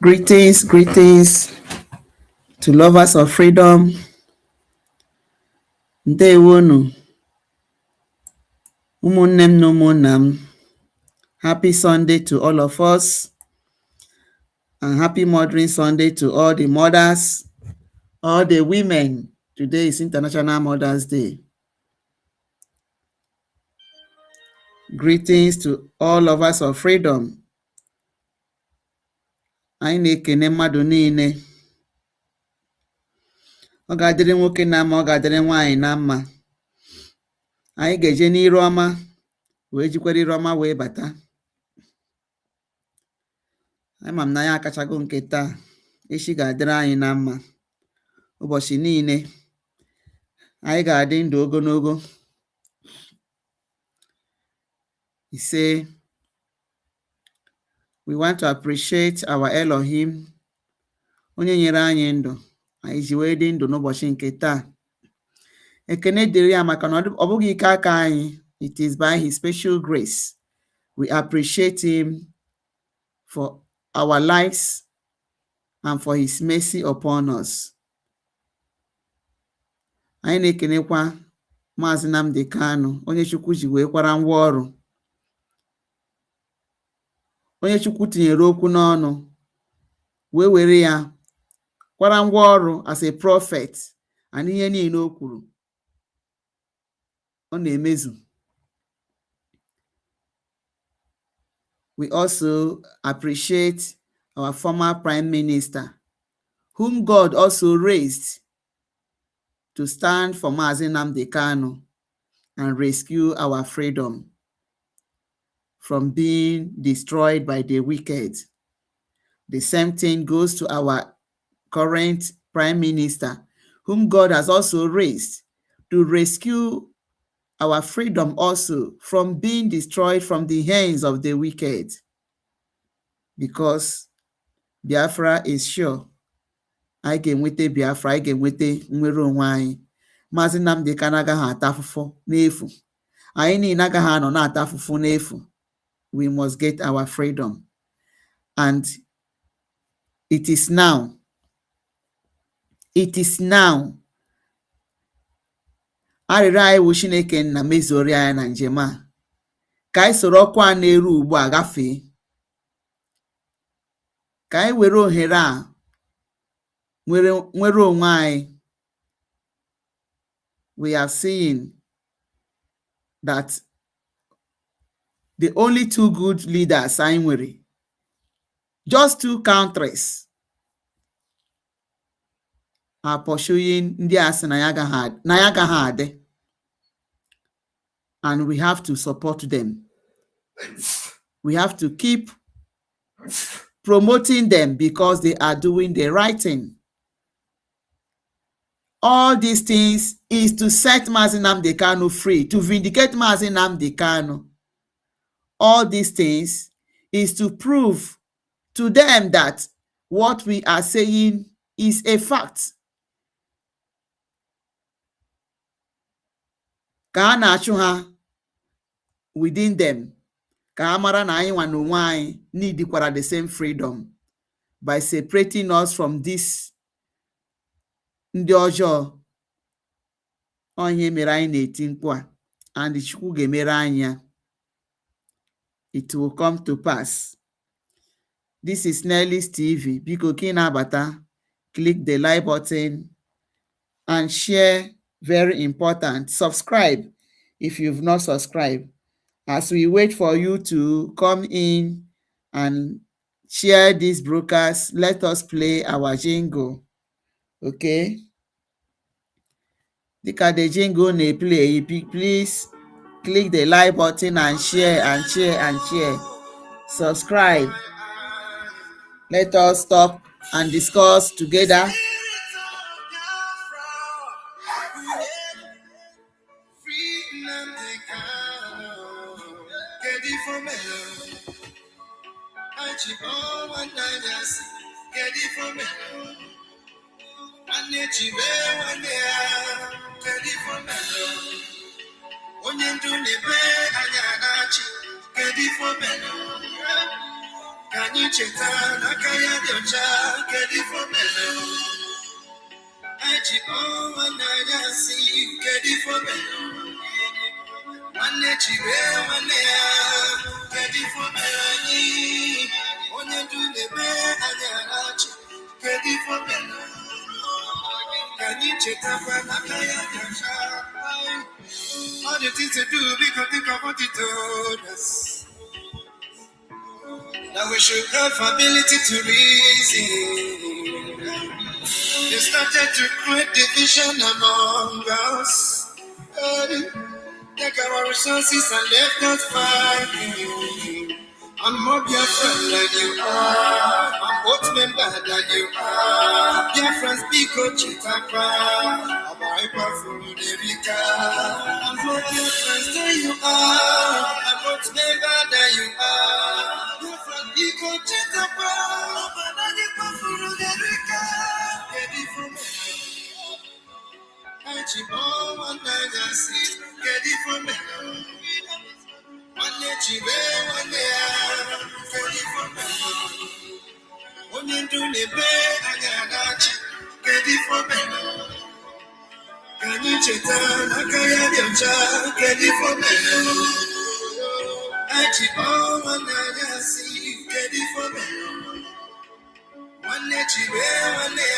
Greetings, greetings to lovers of freedom. Ndewonu, ụmụnne m na ụmụnna m. Happy Sunday to all of us, and happy Mothering Sunday to all the mothers, all the women. Today is International Mother's Day. Greetings to all lovers of freedom. Anyị na-ekene mmadụ niile. Ọ ga-adịrị nwoke na mma, ọ ga-adịrị nwaanyị na mma. Anyị ga-eje n'iru ọma wee jikwara iru ọma wee bata. Ama m na ya akachago nke taa, echi ga-adịrị anyị na mma. Ụbọchị niile anyị ga-adị ndụ ogologo. Ise, we want to appreciate our Elohim, onye nyere anyị ndụ anyị ji wee dị ndụ n'ụbọchị nke taa. Ekene dịrị ya maka na ọ bụghị ike aka anyị. It is by his special grace. We appreciate him for our lives and for his mercy upon us. Anyị na-ekenekwa Maazị Nnamdi Kanu, onye Chukwu ji wee kwara ngwa ọrụ, onye Chukwu tinyere okwu n'ọnụ wee were ya kwara ngwa ọrụ as a prophet, and ihe niile o kwuru ọ na-emezu. We also appreciate our former Prime Minister, whom God also raised to stand for Maazị Nnamdi Kanu and rescue our freedom from being destroyed by the wicked. The same thing goes to our current Prime Minister, whom God has also raised to rescue our freedom also from being destroyed from the hands of the wicked. Because Biafra is sure. Anyị ga-enweta Biafra, anyị ga-enweta nnwere onwe anyị. Maazị Nnamdi Kanu agaghị ata afụfụ n'efu. Anyị niile agaghị anọ na-ata afụfụ n'efu. We must get our freedom. And it is now. It is now. Arịrịọ anyị wụ Chineke nna mezuori anyị na njem a. Ka anyị soro ọkwa na-eru ugbu a gafee. Ka anyị were ohere a nwere onwe anyị. We have seen that the only two good leaders anyị nwere, just two countries, are pursuing ndị asị na ya agaghị adị, and we have to support them. We have to keep promoting them because they are doing the right thing. All these things is to set Maazị Nnamdi Kanu free, to vindicate Maazị Nnamdi Kanu. All these things is to prove to them that what we are saying is a fact. Ka a na-achụ ha within them, ka ha mara na anyị nwa n'onwe anyị needikwara the same freedom by separating us from this ndị ọjọọ. Onye mere anyị na-eti mkpu a, and Chukwu ga-emere anyị ya. It will come to pass. This is Nelly's TV. Biko ka ị na-abata, click the like button and share. Very important. Subscribe if you've not subscribed. As we wait for you to come in and share this broadcast, let us play our jingle. Okay? Dịka the jingle na-play, please click the like button and share and share and share. Subscribe. Let us talk and discuss together. Can you check out? I can't get your child. Get it for me. I check on one night and see. Get it for me. One chibe one get it for me. When you do the bed and you're get it for me. Can you check out? I can't get your child. All the things to do because think of what it told us. Now we should have ability to reason. They started to create division among us. Take our resources and left us fighting. I'm more Biafran than you are. I'm both member than you are. Biafrans Biko Chitapa. I'm hyper from America. I'm more Biafrans than you are. I'm both member than you are. Biafrans Biko Chitapa. I'm hyper from America. Ready for me. I keep on one night and see. Ready for me. One day, one day, ready for me. When you do the bed, I got you. Ready for me. Can you check out? I can't get your child. Ready for me. I keep on one night and see. Ready for me. One day, one day,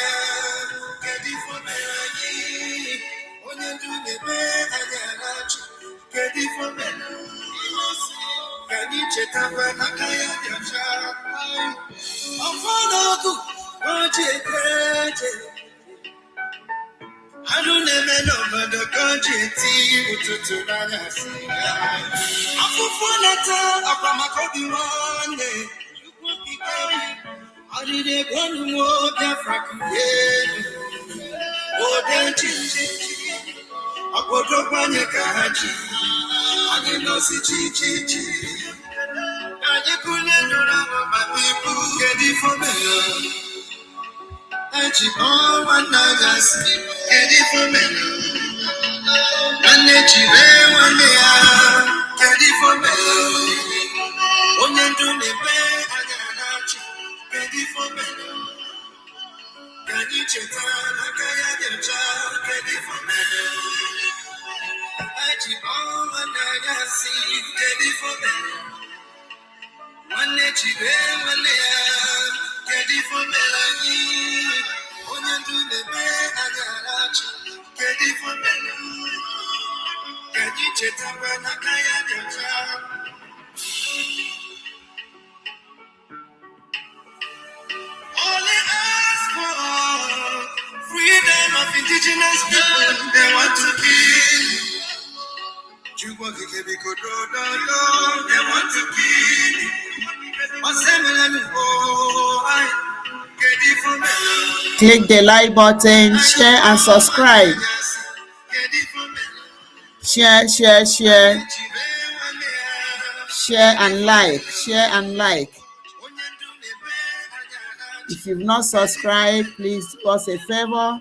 ready for me. When you do the bed, I got you. Ready for me. Can you check out? I can't get your child. I'm for no good. I don't even know but the country to Nancy. I'm for letter of my copy one day. You could be going. I did a one more Biafra. Oh, then change. I put up on your country. I didn't know see Chichi. And you couldn't know my people get it for me. I keep on one night and see. Get it for me. And let you one day, get it for me. When you do the bed, I got you. Get it for me. Can you check on? I can't get your child. Get it for me. I keep on one night and see. Get it for me. One day, one day, get it for me. When you do the bed, I got you. Get it for me. Can you check on? I can't get your child. Only ask for freedom of indigenous people. They want to kill. You want to give me good road, they want to kill. Click the like button, share and subscribe. Share and like. If you've not subscribed, please do us a favor.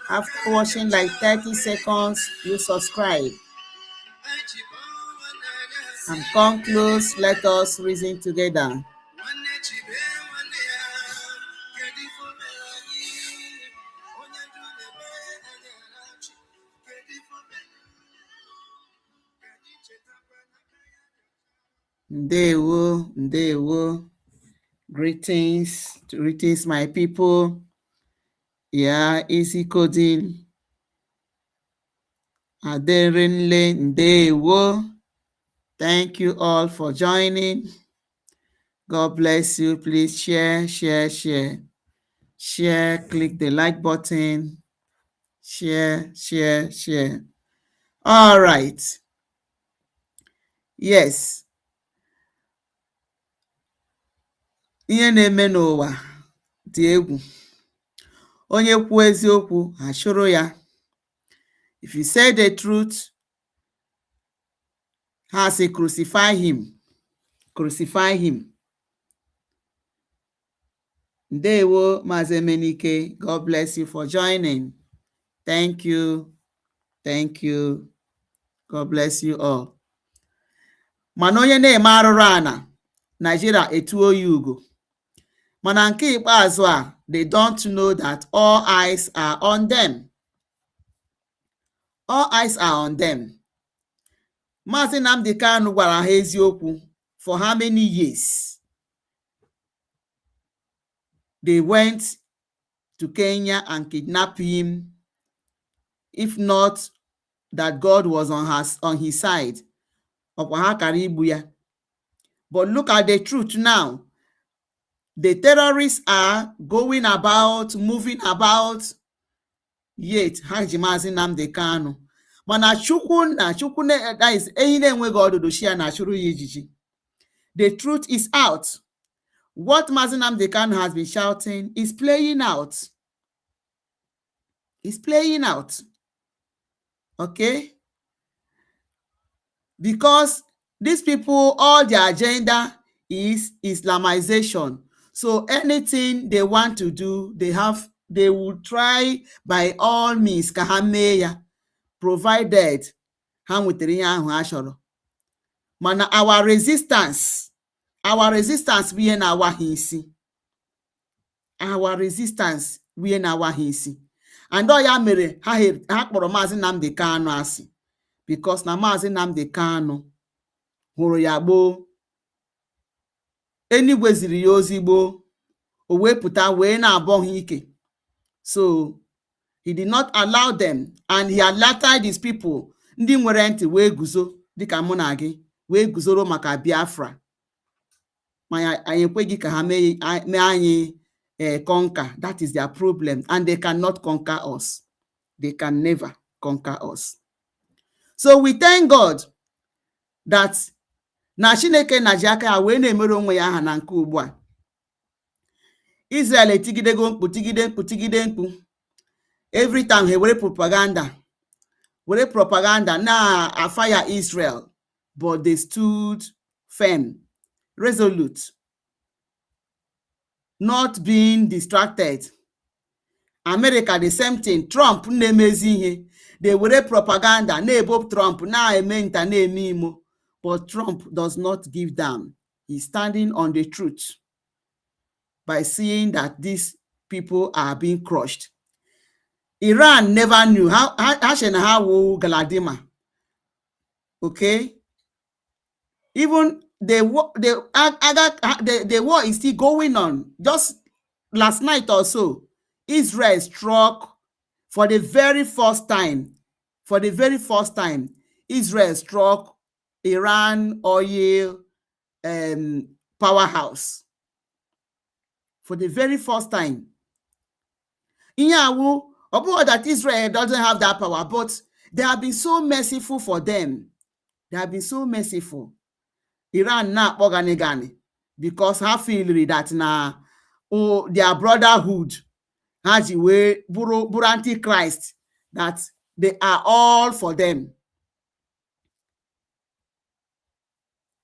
After watching like 30 seconds, you subscribe. And come close, let us reason together. Ndewo. Greetings, my people. Yeah, easy coding. Aderenle ndewo. Thank you all for joining. God bless you. Please share. Share, click the like button. Share. All right. Yes. Ihe na-eme n'ụwa dị egwu. Onye kwuo eziokwu, ha chụrụ ya. If you say the truth, ha say crucify him. Ndewo, Maazị Emenike. God bless you for joining. Thank you. God bless you all. Mana onye na-eme arụrụ ana, Nigeria etuo ya ugo. Mana nke ikpeazụ a, they don't know that all eyes are on them. All eyes are on them. Maazị Nnamdi Kanu gwara ha eziokwu. For how many years? They went to Kenya and kidnapped him. If not that God was on his side, ọkwa ha kara igbu ya. But look at the truth now. The terrorists are going about, moving about, yet ha ji Maazị Nnamdi Kanu. Mana Chukwu that is ehi na-enweghị ọdụdụ shi ya na achụrụ ya ijiji. The truth is out. What Maazị Nnamdi Kanu has been shouting is playing out. It's playing out. Okay? Because these people, all their agenda is Islamization. So anything they want to do, they will try by all means ka ha mee ya, provided ha nwetara ihe ahụ ha chọrọ. Mana our resistance bụ ihe na-awa ha isi. Our resistance bụ ihe na-awa ha isi. And ọ ya mere ha kpọrọ Maazị Nnamdi Kanu asị, because na Maazị Nnamdi Kanu hụrụ ya gboo. Enigwe ziri ya ozi gboo. O wepụta wee na-abọ ha ike. So he did not allow them, and he alerted these people, ndị nwere ntị wee guzo dịka mụ na gị, wee guzoro maka Biafra. Ma anyị ekweghị ka ha mee anyị conquer. That is their problem, and they cannot conquer us. They can never conquer us. So we thank God that na Chineke na ji aka ya wee na-emere onwe ya aha na nke ugbu a. Israel etigidego tigide mkpu. Every time he were propaganda na fire Israel, but they stood firm, resolute, not being distracted. America the same thing. Trump na-emezi ihe. They were propaganda na-ebo Trump na-eme nta na-eme imo, but Trump does not give down. He's standing on the truth by seeing that these people are being crushed. Iran never knew how Galadima. Okay? Even the war is still going on. Just last night or so, Israel struck for the very first time. Israel struck Iran oil powerhouse. For the very first time. About that Israel doesn't have that power, but they have been so merciful for them. They have been so merciful. Iran na organigani, because ha feel that na their brotherhood has the way buru antichrist, that they are all for them.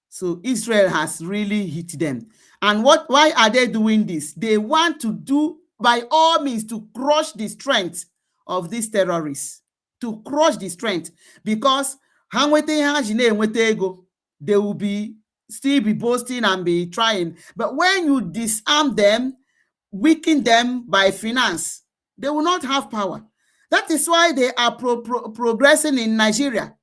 So Israel has really hit them. And why are they doing this? They want to do by all means to crush the strength of these terrorists. To crush the strength. Because they will still be boasting and be trying. But when you disarm them, weaken them by finance, they will not have power. That is why they are progressing in Nigeria.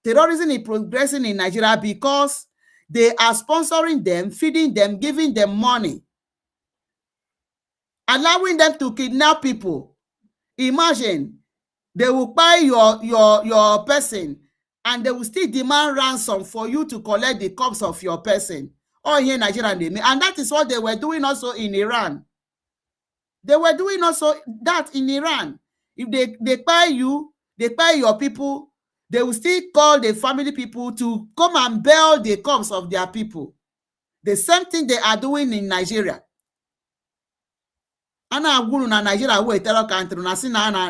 Terrorism is progressing in Nigeria because they are sponsoring them, feeding them, giving them money, allowing them to kidnap people. Imagine, they will buy your person and they will still demand ransom for you to collect the corpse of your person. All here in Nigeria, and that is what they were doing also in Iran. They were doing also that in Iran. If they buy you, they buy your people, they will still call the family people to come and bail the corpse of their people. The same thing they are doing in Nigeria. Nigeria,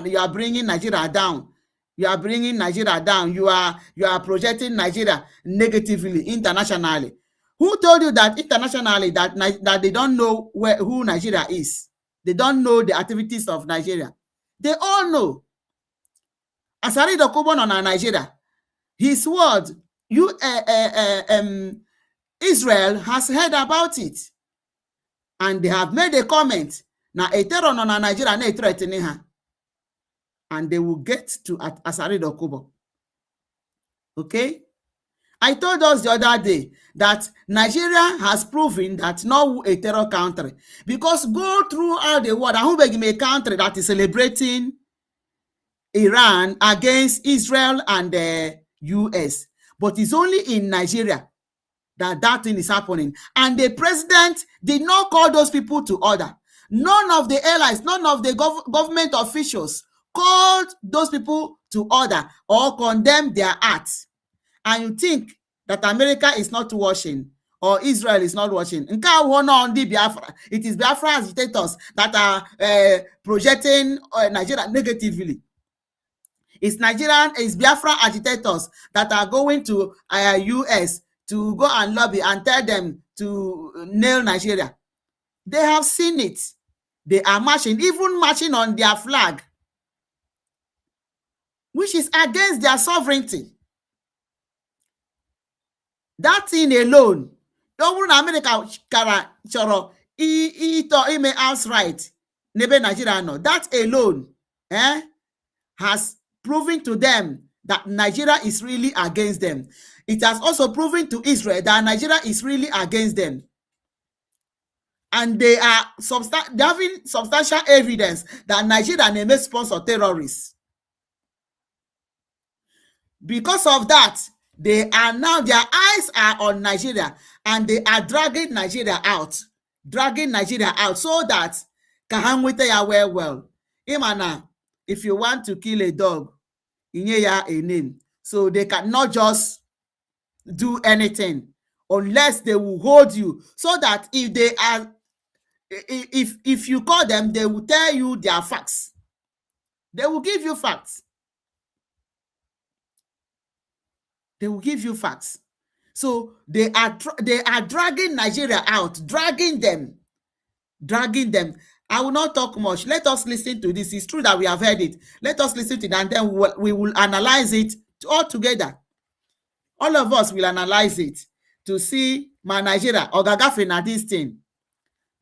you are bringing Nigeria down. You are bringing Nigeria down. You are projecting Nigeria negatively internationally. Who told you that internationally that they don't know who Nigeria is? They don't know the activities of Nigeria. They all know. Asari Dokubo on Nigeria, his word, Israel has heard about it, and they have made a comment na etero nọ na Nigeria na-threatening ha, and they will get to Asari Dokubo. Okay? I told us the other day that Nigeria has proven that not a terror country, because go throughout the world, and a country that is celebrating Iran against Israel and the US, but it's only in Nigeria that thing is happening, and the president did not call those people to order. None of the allies, none of the government officials called those people to order or condemned their acts. And you think that America is not watching or Israel is not watching. It is Biafra agitators that are projecting Nigeria negatively. It's Biafra agitators that are going to US to go and lobby and tell them to nail Nigeria. They have seen it. They are marching, even marching on their flag, which is against their sovereignty. That thing alone, America chọrọ ime outright n'ebe Nigeria nọ, that alone has proven to them that Nigeria is really against them. It has also proven to Israel that Nigeria is really against them. And they are having substantial evidence that Nigeria may sponsor terrorists. Because of that, they are now, their eyes are on Nigeria, and they are dragging Nigeria out so that kahanwete ya well. Imana, if you want to kill a dog, inye ya a name. So they cannot just do anything unless they will hold you, so that if you call them, they will tell you their facts. They will give you facts. They will give you facts. So they are dragging Nigeria out, dragging them. I will not talk much. Let us listen to this. It's true that we have heard it. Let us listen to it, and then we will analyze it all together. All of us will analyze it to see my Nigeria ogagafe na this thing.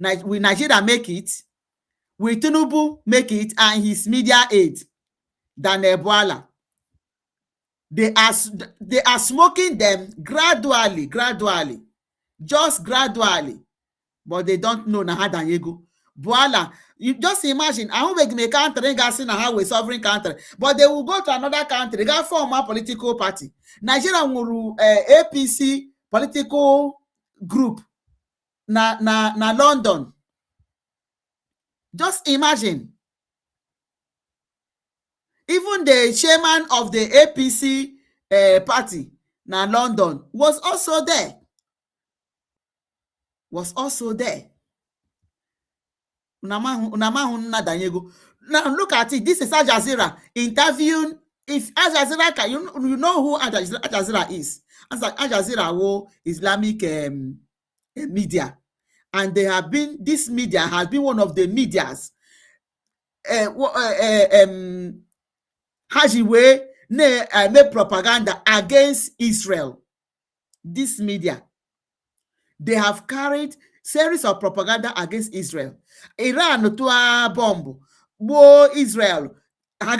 Will Nigeria make it? Will Tinubu make it and his media aide than Bwala? They are smoking them gradually, just gradually, but they don't know na ha danyego. Bwala, you just imagine, I won't make a country na ha we sovereign country, but they will go to another country, they got form a political party. Nigeria nwuru APC political group na London. Just imagine. Even the chairman of the APC party na London was also there. Now look at it. This is Al Jazeera interviewing. If Al Jazeera can, you know who Al Jazeera is. Al Jazeera Islamic media, and this media has been one of the medias Hajiwe make propaganda against Israel. This media, they have carried series of propaganda against Israel. Iran to a bomb, Israel. Ha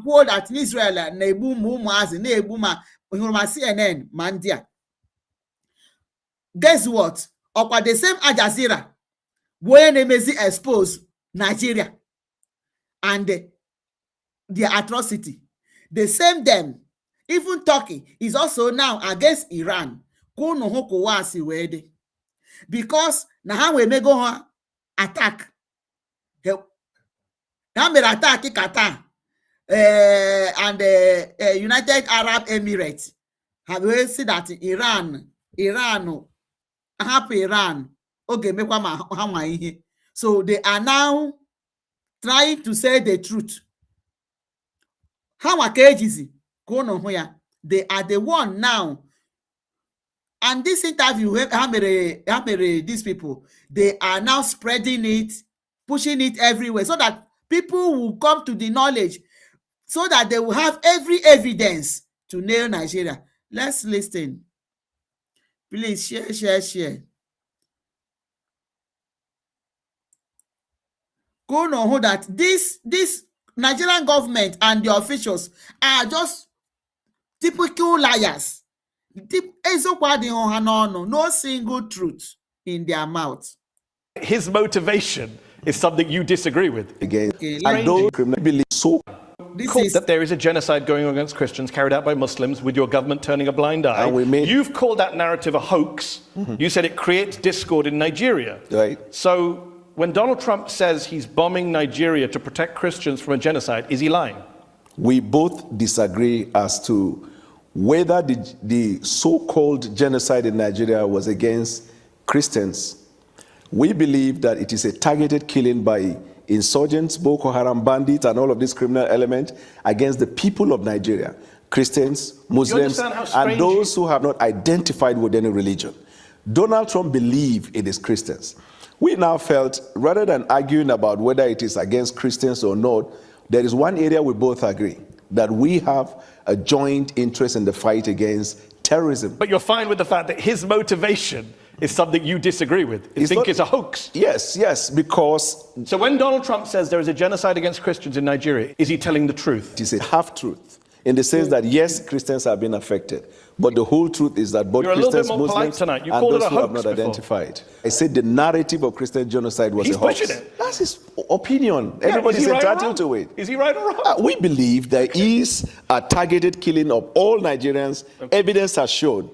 quote that Israel na-egbu ụmụazị na-egbu ma CNN mandia. Guess what? Ọkwa the same Al Jazeera where na-emezi expose Nigeria and their atrocity. The same them. Even Turkey is also now against Iran. Because na ha we go attack. Ha mere attack Qatar and United Arab Emirates. Have we see that Iran happy Iran. Okay, mekwa ma ha nwa ihe. So they are now trying to say the truth. How they are the one now. And this interview, these people, they are now spreading it, pushing it everywhere, so that people will come to the knowledge, so that they will have every evidence to nail Nigeria. Let's listen. Please share. Go know that this Nigerian government and the officials are just typical liars. No single truth in their mouth. His motivation is something you disagree with. Again, and those criminals believe so. That there is a genocide going on against Christians carried out by Muslims with your government turning a blind eye. You've called that narrative a hoax. You said it creates discord in Nigeria. Right. So when Donald Trump says he's bombing Nigeria to protect Christians from a genocide, is he lying? We both disagree as to whether the so-called genocide in Nigeria was against Christians. We believe that it is a targeted killing by insurgents, Boko Haram bandits, and all of these criminal elements against the people of Nigeria, Christians, Muslims, and those who have not identified with any religion. Donald Trump believed it is Christians. We now felt, rather than arguing about whether it is against Christians or not, there is one area we both agree, that we have a joint interest in the fight against terrorism. But you're fine with the fact that his motivation is something you disagree with. You think it's a hoax? Yes, because... So when Donald Trump says there is a genocide against Christians in Nigeria, is he telling the truth? It is a half-truth, in the sense that, yes, Christians have been affected, but the whole truth is that both Christians, Muslims, and those who have not identified. I said the narrative of Christian genocide was a hoax. He's pushing it. That's his opinion. Everybody's entitled to it. Is he right or wrong? We believe there is a targeted killing of all Nigerians. Okay. Evidence has shown.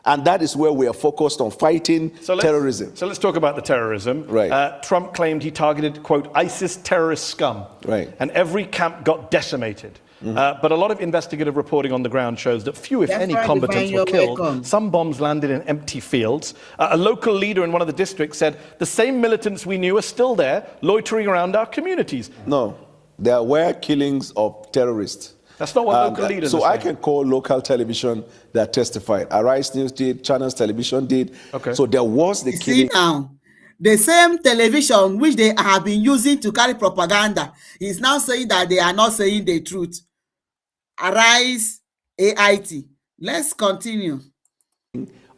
And that is where we are focused on fighting terrorism. So let's talk about the terrorism. Right. Trump claimed he targeted, quote, ISIS terrorist scum. Right. And every camp got decimated. But a lot of investigative reporting on the ground shows that few, if any, combatants were killed. Some bombs landed in empty fields. A local leader in one of the districts said, the same militants we knew are still there, loitering around our communities. No, there were killings of terrorists. That's not what local leaders are saying. I can call local television that testified. Arise News did, Channels Television did. Okay. So there was the killing. See now, the same television which they have been using to carry propaganda is now saying that they are not saying the truth. Arise, AIT. Let's continue.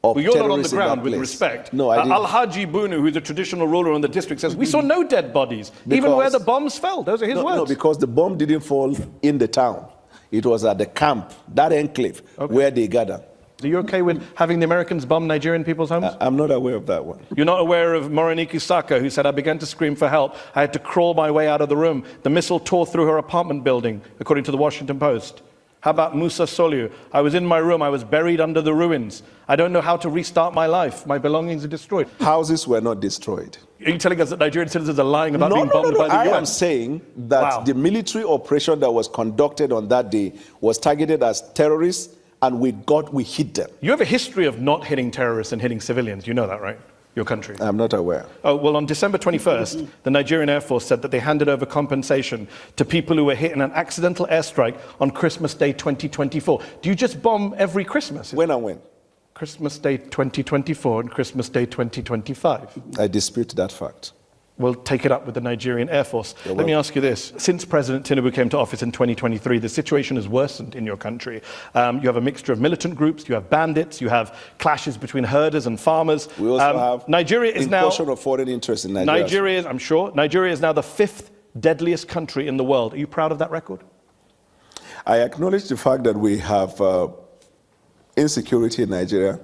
Well, you're not on the ground, with respect. No, I didn't. Al-Haji Bunu, who's a traditional ruler on the district, says, we saw no dead bodies, even where the bombs fell. Those are his words. No, because the bomb didn't fall in the town. It was at the camp, that enclave, where they gather. Are you okay with having the Americans bomb Nigerian people's homes? I'm not aware of that one. You're not aware of Morenike Saka, who said, I began to scream for help. I had to crawl my way out of the room. The missile tore through her apartment building, according to the Washington Post. How about Musa Soliu? I was in my room. I was buried under the ruins. I don't know how to restart my life. My belongings are destroyed. Houses were not destroyed. Are you telling us that Nigerian citizens are lying about being bombed by the US? I am saying that the military operation that was conducted on that day was targeted as terrorists, and we hit them. You have a history of not hitting terrorists and hitting civilians. You know that, right? Your country. I'm not aware. Oh, well, on December 21st, the Nigerian Air Force said that they handed over compensation to people who were hit in an accidental airstrike on Christmas Day 2024. Do you just bomb every Christmas? When and when? Christmas Day 2024 and Christmas Day 2025. I dispute that fact. We'll take it up with the Nigerian Air Force. Let me ask you this. Since President Tinubu came to office in 2023, the situation has worsened in your country. You have a mixture of militant groups, you have bandits, you have clashes between herders and farmers. We also have Nigeria is now of foreign interest in Nigeria. Nigeria is now the 5th deadliest country in the world. Are you proud of that record? I acknowledge the fact that we have insecurity in Nigeria,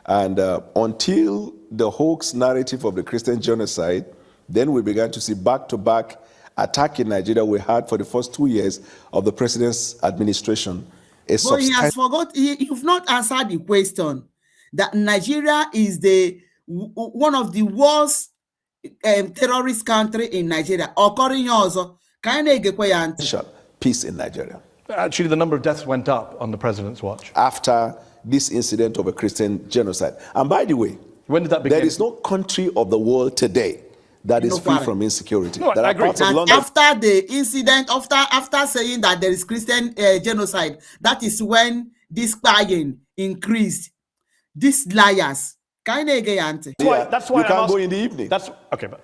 and until the hoax narrative of the Christian genocide, then we began to see back-to-back attack in Nigeria we had for the first 2 years of the president's administration. But he has forgot, you've not answered the question that Nigeria is one of the worst terrorist country in Nigeria. Occurring also, peace in Nigeria. Actually, the number of deaths went up on the president's watch. After this incident of a Christian genocide. And by the way, when did that begin? There is no country of the world today that is free from insecurity. No, I agree. And after the incident, after saying that there is Christian genocide, that is when this spying increased. These liars. That's why you can't go in the evening. That's okay, but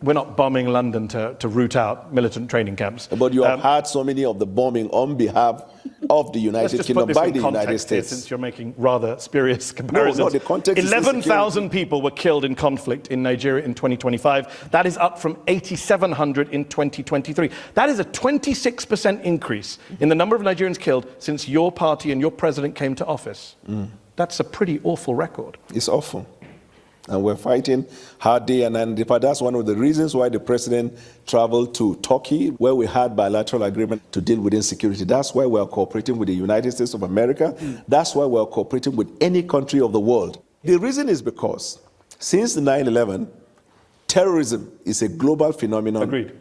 We're not bombing London to root out militant training camps. But you have had so many of the bombing on behalf of the United Kingdom by the United States. Since you're making rather spurious comparisons. No, the context is 11,000 people were killed in conflict in Nigeria in 2025. That is up from 8,700 in 2023. That is a 26% increase in the number of Nigerians killed since your party and your president came to office. That's a pretty awful record. It's awful. And we're fighting hard day and night. That's one of the reasons why the president traveled to Turkey, where we had bilateral agreement to deal with insecurity. That's why we're cooperating with the United States of America. That's why we're cooperating with any country of the world. The reason is because since 9/11, terrorism is a global phenomenon. Agreed.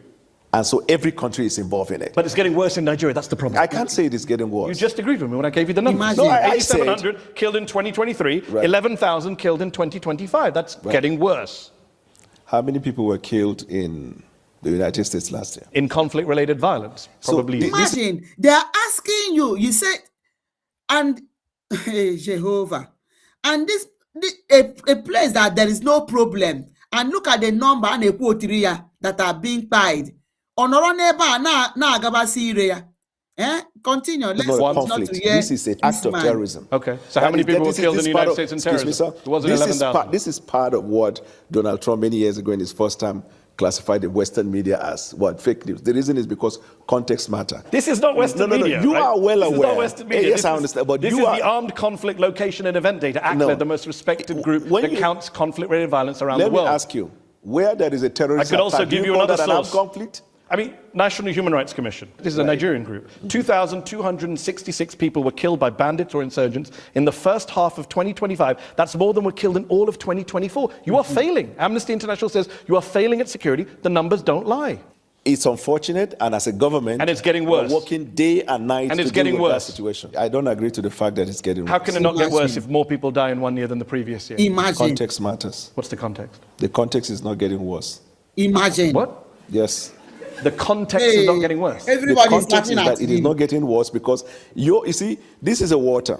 And so every country is involved in it. But it's getting worse in Nigeria. That's the problem. I can't say it is getting worse. You just agreed with me when I gave you the numbers. Imagine. No, I 8,700 killed in 2023, Right. 11,000 killed in 2025. That's getting worse. How many people were killed in the United States last year? In conflict-related violence, probably. Imagine, they are asking you, you said, and Jehovah, and this a place that there is no problem, and look at the number and a quoteria that are being paid. Continue. It's not a conflict. This is an act of terrorism. Okay. So how many people were killed in the United States in terrorism? Excuse me, sir. It wasn't 11,000. This is part of what Donald Trump many years ago in his first time classified the Western media as what? Fake news. The reason is because context matter. This is not Western media. You right? are well This aware. is not Western media. Yes, I understand. But this you is are the Armed Conflict Location and Event Data, ACLED, the most respected group that counts conflict-related violence around the world. Let me ask you, where there is a terrorist I could also attack, give do you call another that an armed source. conflict? I mean, National Human Rights Commission. This is a Nigerian group. 2,266 people were killed by bandits or insurgents in the first half of 2025. That's more than were killed in all of 2024. You are failing. Amnesty International says you are failing at security. The numbers don't lie. It's unfortunate, and as a government, and it's getting worse. We're working day and night and it's to getting deal with worse. that situation. I don't agree to the fact that it's getting worse. How can it not get worse if more people die in 1 year than the previous year? Imagine. Context matters. What's the context? The context is not getting worse. Imagine. What? Yes. The context is not getting worse. The Everybody is context laughing is at that it is him. not getting worse because you see, this is a water,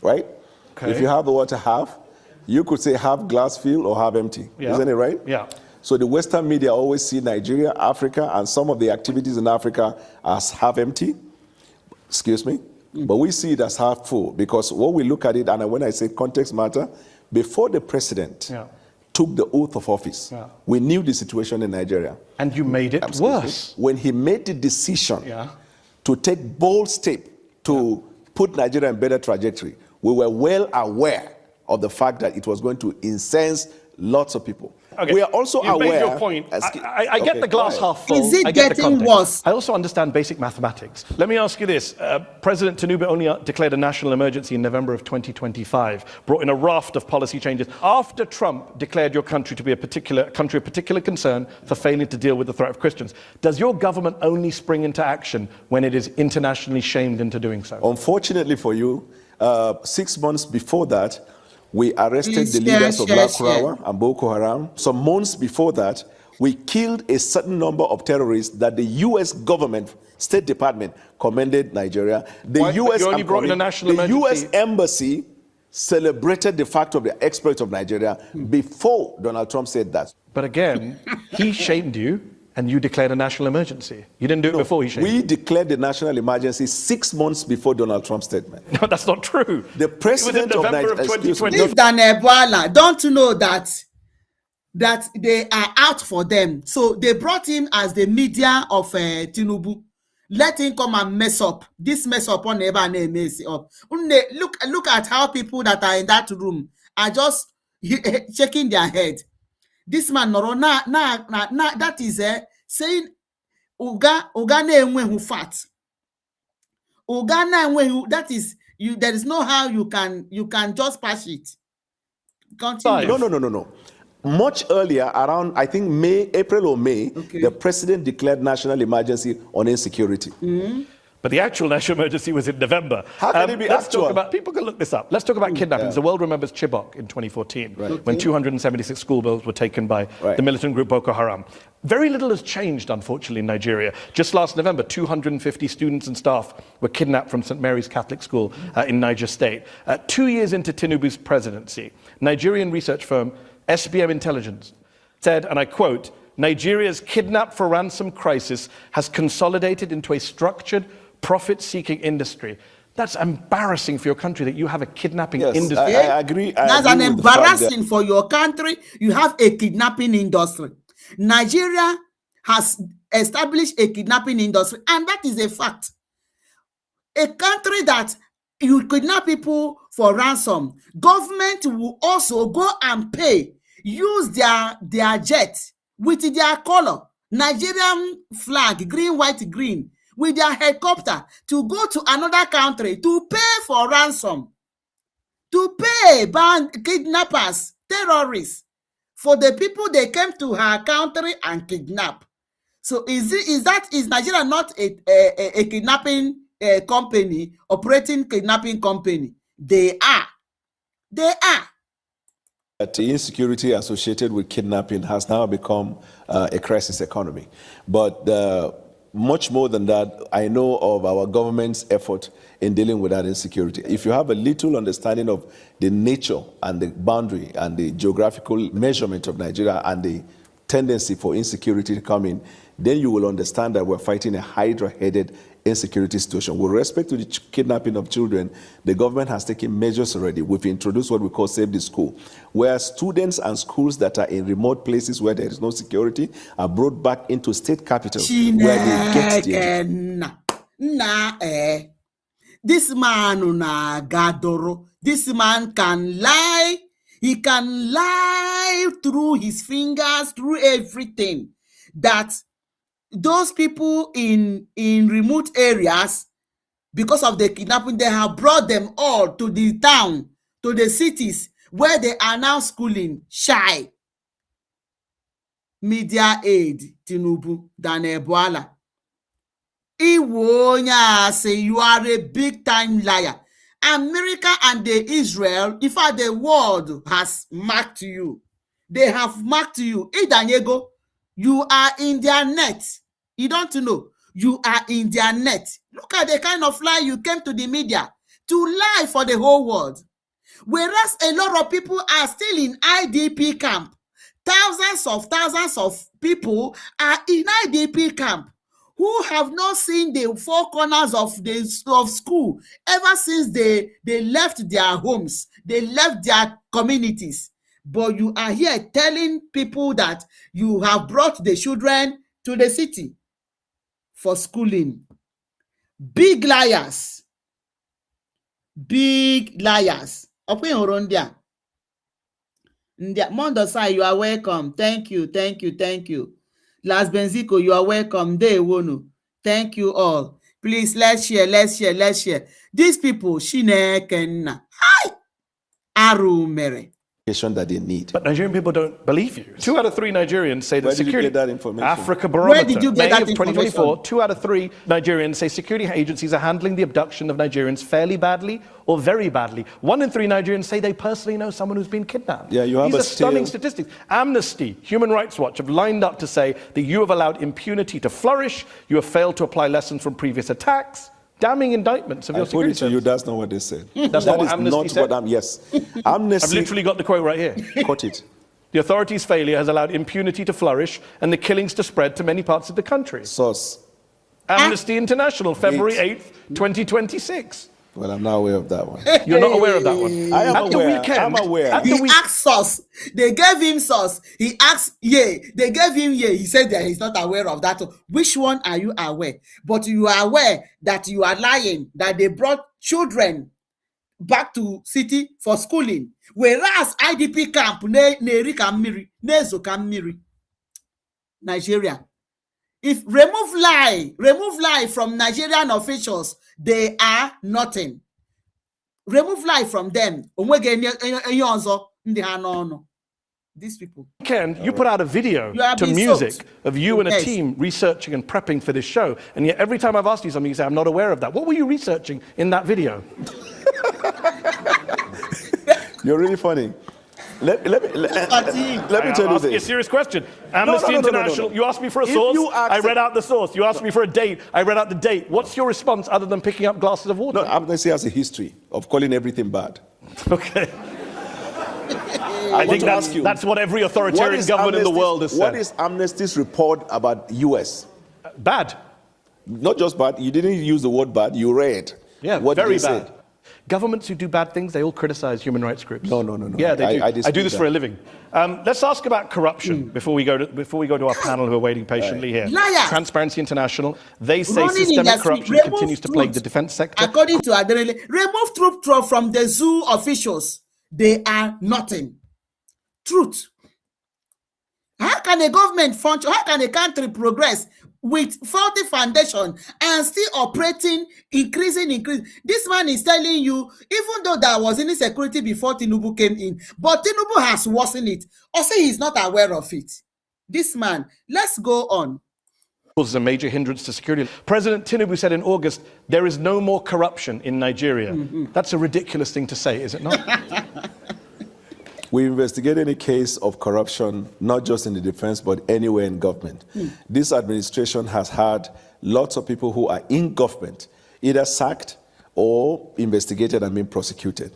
right? Okay. If you have the water half, you could say half glass filled or half empty. Yeah. Isn't it right? Yeah. So the Western media always see Nigeria, Africa, and some of the activities in Africa as half empty. Excuse me. But we see it as half full because when we look at it, and when I say context matter, before the president took the oath of office, we knew the situation in Nigeria. And you made it worse. When he made the decision to take bold step to put Nigeria in better trajectory, we were well aware of the fact that it was going to incense lots of people. Okay. We are also You've aware. made your point. I get the glass half full. Is it I get the getting context. worse? I also understand basic mathematics. Let me ask you this. President Tinubu only declared a national emergency in November of 2025, brought in a raft of policy changes. After Trump declared your country to be a country of particular concern for failing to deal with the threat of Christians, does your government only spring into action when it is internationally shamed into doing so? Unfortunately for you, 6 months before that, we arrested the leaders of Black Kurawa and Boko Haram. Some months before that, we killed a certain number of terrorists that the U.S. government, State Department, commended Nigeria. The U.S. You only brought in a national the emergency. U.S. Embassy celebrated the fact of the exploits of Nigeria before Donald Trump said that. But again, he shamed you, and you declared a national emergency. You didn't do it before he shamed you. We declared the national emergency 6 months before Donald Trump's statement. No, that's not true. The president it was in of November Nigeria, of 2020. This Daniel Bwala, don't you know that they are out for them? So they brought him as the media of Tinubu. Let him come and mess up. This mess up on never mess up. Look at how people that are in that room are just shaking their head. This man that is saying Uga na-enweghị fat. Uga na-enweghị, that is you. There is no how you can just pass it. Continue. No. Much earlier, around I think April or May, the president declared national emergency on insecurity. But the actual national emergency was in November. How can it be actual? People can look this up. Let's talk about kidnappings. The world remembers Chibok in 2014, when 276 schoolgirls were taken by the militant group Boko Haram. Very little has changed, unfortunately, in Nigeria. Just last November, 250 students and staff were kidnapped from St. Mary's Catholic School in Niger State. 2 years into Tinubu's presidency, Nigerian research firm SBM Intelligence said, and I quote, Nigeria's kidnap for ransom crisis has consolidated into a structured, profit-seeking industry. That's embarrassing for your country that you have a kidnapping industry. I agree. That's an embarrassing for your country. You have a kidnapping industry. Nigeria has established a kidnapping industry, and that is a fact. A country that you kidnap people for ransom, government will also go and pay, use their jet with their color, Nigerian flag, green, white, green, with their helicopter to go to another country to pay for ransom, to pay kidnappers, terrorists, for the people they came to her country and kidnap. So is Nigeria not a kidnapping company, operating kidnapping company? They are. That the insecurity associated with kidnapping has now become a crisis economy. But much more than that, I know of our government's effort in dealing with that insecurity. If you have a little understanding of the nature and the boundary and the geographical measurement of Nigeria and the tendency for insecurity to come in, then you will understand that we're fighting a hydra-headed insecurity situation. With respect to the kidnapping of children, the government has taken measures already. We've introduced what we call Save the School, where students and schools that are in remote places where there is no security are brought back into state capitals where they get the education. This man gadoro. This man can lie. He can lie through his fingers, through everything. That those people in remote areas, because of the kidnapping, they have brought them all to the town, to the cities where they are now schooling shy. Media aide Tinubu than Bwala. Iwonya say you are a big time liar. America and Israel, in fact, the world has marked you. They have marked you. Idanyego, you are in their net. You don't know. You are in their net. Look at the kind of lie you came to the media to lie for the whole world. Whereas a lot of people are still in IDP camp. Thousands of people are in IDP camp who have not seen the four corners of school ever since they left their homes, they left their communities. But you are here telling people that you have brought the children to the city for schooling. Big liars. Big liars. Ndia Mondosai, you are welcome. Thank you. Las Benzico, you are welcome. Dewonu. Thank you all. Please, let's share. These people, Shinekenna. Hi! Arumere. That they need. But Nigerian people don't believe you. 2 out of 3 Nigerians say that Where did security. you get that information? Africa Barometer. Where did you get May that of 2024, information? 2 out of 3 Nigerians say security agencies are handling the abduction of Nigerians fairly badly or very badly. 1 in 3 Nigerians say they personally know someone who's been kidnapped. Yeah, you have These a are stunning still- statistics. Amnesty, Human Rights Watch have lined up to say that you have allowed impunity to flourish, you have failed to apply lessons from previous attacks. Damning indictments of your I put security it to you, service. that's not what they said. That's That not what is Amnesty not said? what yes. I've Amnesty, literally got the quote right here. cut it. The authorities' failure has allowed impunity to flourish and the killings to spread to many parts of the country. Source. Amnesty International, February 8th, 2026. Well, I'm not aware of that one. You're not aware of that one? I am At the aware. weekend, I'm aware. at the He week- asked sauce. They gave him sauce. He asked yay. They gave him yay. He said that he's not aware of that. Which one are you aware? But you are aware that you are lying, that they brought children back to city for schooling. Whereas IDP camp, Nezo Kamiri, Nigeria. If remove lie from Nigerian officials, they are nothing. Remove lie from them. These people. Weekend, you put out a video You are to being music soaked. of you and a Yes. team researching and prepping for this show. And yet every time I've asked you something, you say, I'm not aware of that. What were you researching in that video? You're really funny. Let me tell you Ask you a this. serious question. Amnesty no. International, you asked me for a If source, you ask I read out the source. You asked me for a date, I read out the date. What's your response other than picking up glasses of water? No, Amnesty has a history of calling everything bad. Okay. I think that's what every authoritarian government in the world has said. What is Amnesty's report about US? Bad. Not just bad. You didn't use the word bad. You read. Yeah, what very did they bad. say? Governments who do bad things, they all criticize human rights groups. No. Yeah, they do. I do this that. for a living. Let's ask about corruption before we go to our panel who are waiting patiently here. Liar. Transparency International, they say Running systemic industry, corruption remove continues to plague the truth. defense sector. According to Aide, remove truth from the zoo officials. They are nothing. Truth. How can a government function, how can a country progress with faulty foundation and still operating, increasing? This man is telling you, even though there was insecurity before Tinubu came in, but Tinubu has worsened it. Also, he's not aware of it. This man, let's go on. Is a major hindrance to security. President Tinubu said in August, there is no more corruption in Nigeria. That's a ridiculous thing to say, is it not? We investigate any case of corruption, not just in the defense, but anywhere in government. This administration has had lots of people who are in government, either sacked or investigated and being prosecuted.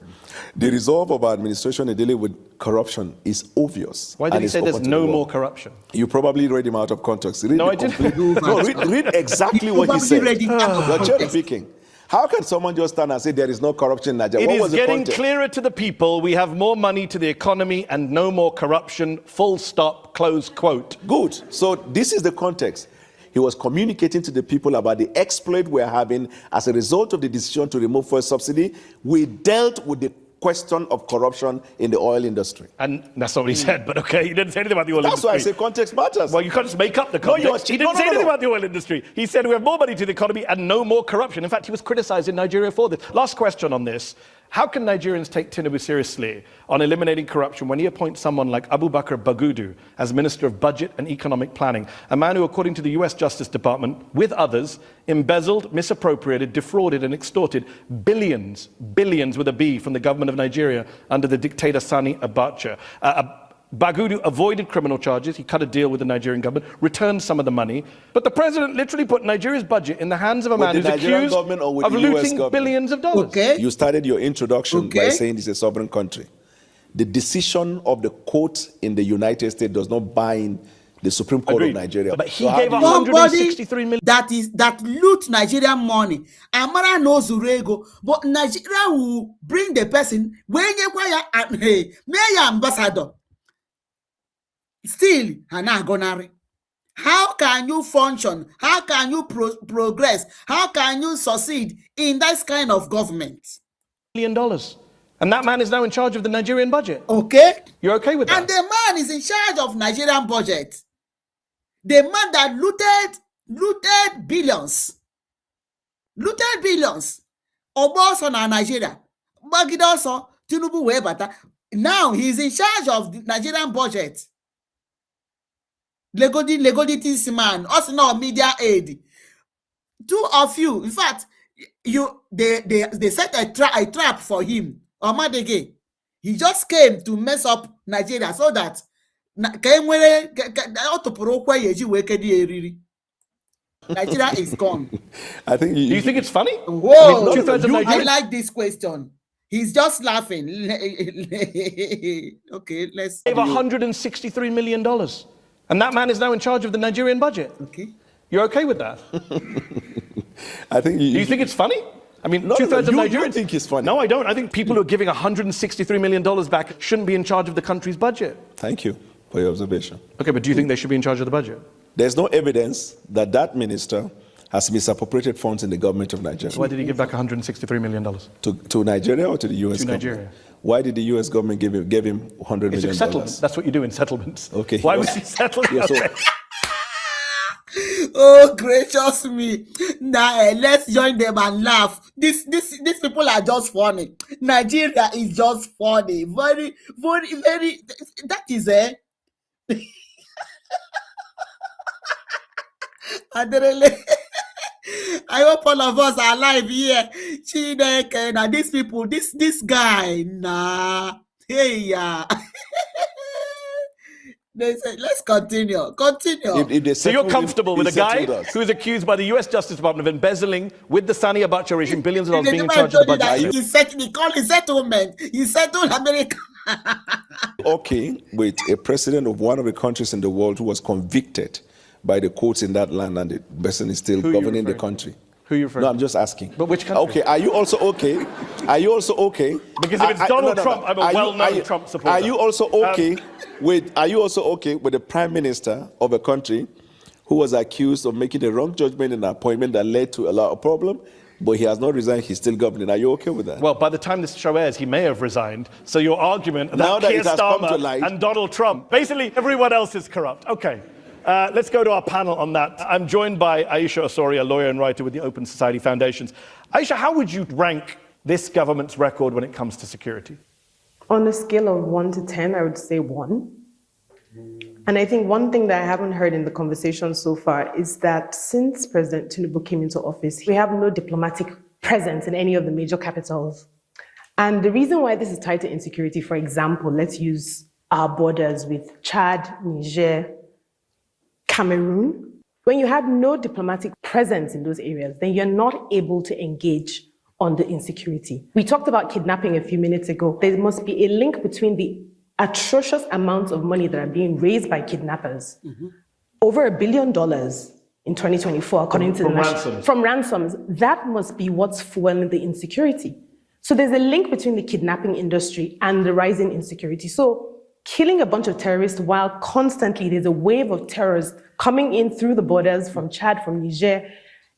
The resolve of our administration in dealing with corruption is obvious. Why did he say there's no more corruption? You probably read him out of context. No, I didn't. No, read exactly what he said. Read it out of You're cherry context. picking. How can someone just stand and say there is no corruption in Nigeria? It What is was the getting context? clearer to the people. We have more money to the economy and no more corruption. Full stop, close quote. Good. So this is the context. He was communicating to the people about the exploit we're having as a result of the decision to remove fuel subsidy. We dealt with the question of corruption in the oil industry. And that's not what he said, but okay, he didn't say anything about the oil That's industry. why I say context matters. Well, you can't just make up the context. He didn't say anything about the oil industry. He said we have more money to the economy and no more corruption. In fact, he was criticized in Nigeria for this. Last question on this. How can Nigerians take Tinubu seriously on eliminating corruption when he appoints someone like Abubakar Bagudu as Minister of Budget and Economic Planning, a man who, according to the US Justice Department, with others, embezzled, misappropriated, defrauded and extorted billions with a B from the government of Nigeria under the dictator Sani Abacha. Bagudu avoided criminal charges. He cut a deal with the Nigerian government, returned some of the money. But the president literally put Nigeria's budget in the hands of a man who's accused of looting billions of dollars. Okay. You started your introduction by Okay. saying it's a sovereign country. The decision of the court in the United States does not bind the Supreme Court Agreed. of Nigeria. But he So how gave do you- Somebody 163 million. that loot Nigerian money. Amara knows Urego, but Nigeria will bring the person when you mayor ambassador. Still, Hanagonari. How can you function? How can you progress? How can you succeed in that kind of government? $1 million. And that man is now in charge of the Nigerian budget. Okay? You're okay with that? And the man is in charge of Nigerian budget. The man that looted billions. Looted billions. Oboso na Nigeria. Bagidoso, Tinubu Webata. Now he's in charge of the Nigerian budget. Legoditis man, also now media aid. Two of you, in fact, they set a trap for him. Omadege. He just came to mess up Nigeria so that Nigeria is gone. I think Do you think it's funny? Whoa, I mean, 2/3 of I Nigeria- like this question. He's just laughing. Okay, let's. Gave $163 million. And that man is now in charge of the Nigerian budget. Okay. You're okay with that? I think Do you think it's funny? I mean, No, no, 2/3 of you Nigerians think it's funny. No, I don't. I think people who are giving $163 million back shouldn't be in charge of the country's budget. Thank you for your observation. Okay, but do you think they should be in charge of the budget? There's no evidence that that minister has misappropriated funds in the government of Nigeria. Why did he give back $163 million? To Nigeria or to the U.S. To government? Nigeria. Why did the U.S. government give him $100 It's a million? settlement. That's what you do in settlements. Okay. Why was he settling? Yeah, so- Oh, gracious me. Now, let's join them and laugh. These people are just funny. Nigeria is just funny. Very, very, very. That is it. I hope all of us are alive here. Chineke, now these people, this guy, nah. Hey, yeah. They say, let's continue. So you're comfortable with a guy who is accused by the US Justice Department of embezzling with the Sani Abacha regime billions of dollars being in charge of the budget? He called it settlement. He settled America. Okay with a president of one of the countries in the world who was convicted by the courts in that land and the person is still governing the country? Who are you referring No, to? I'm just asking. But which country? Okay, are you also okay? Are you also okay? Because if it's Donald Trump, I'm a well-known Trump supporter. Are you also okay with the prime minister of a country who was accused of making a wrong judgment in an appointment that led to a lot of problem, but he has not resigned, he's still governing? Are you okay with that? Well, by the time this show airs, he may have resigned. So your argument Now that that Keir it has come to Starmer light- and Donald Trump, basically everyone else is corrupt. Okay, let's go to our panel on that. I'm joined by Aisha Osori, a lawyer and writer with the Open Society Foundations. Aisha, how would you rank this government's record when it comes to security? On a scale of 1 to 10, I would say 1. And I think one thing that I haven't heard in the conversation so far is that since President Tinubu came into office, we have no diplomatic presence in any of the major capitals. And the reason why this is tied to insecurity, for example, let's use our borders with Chad, Niger, Cameroon. When you have no diplomatic presence in those areas, then you're not able to engage on the insecurity. We talked about kidnapping a few minutes ago. There must be a link between the atrocious amounts of money that are being raised by kidnappers. Over $1 billion in 2024, according to the ransoms. From ransoms. That must be what's fueling the insecurity. So there's a link between the kidnapping industry and the rising insecurity. So killing a bunch of terrorists while constantly there's a wave of terrorists coming in through the borders from Chad, from Niger.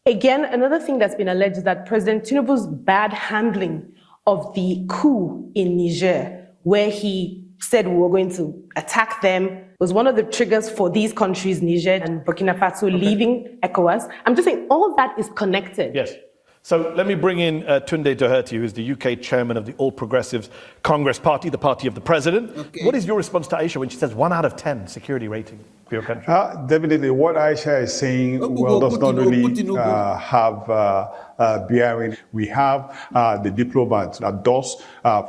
Again, another thing that's been alleged is that President Tinubu's bad handling of the coup in Niger, where he said we were going to attack them, was one of the triggers for these countries, Niger and Burkina Faso, leaving ECOWAS. I'm just saying all that is connected. Yes. So let me bring in Tunde Doherty, who is the UK chairman of the All Progressives Congress Party, the party of the president. Okay. What is your response to Aisha when she says 1 out of 10 security rating for your country? Definitely, what Aisha is saying does not really have bearing. We have the diplomat that does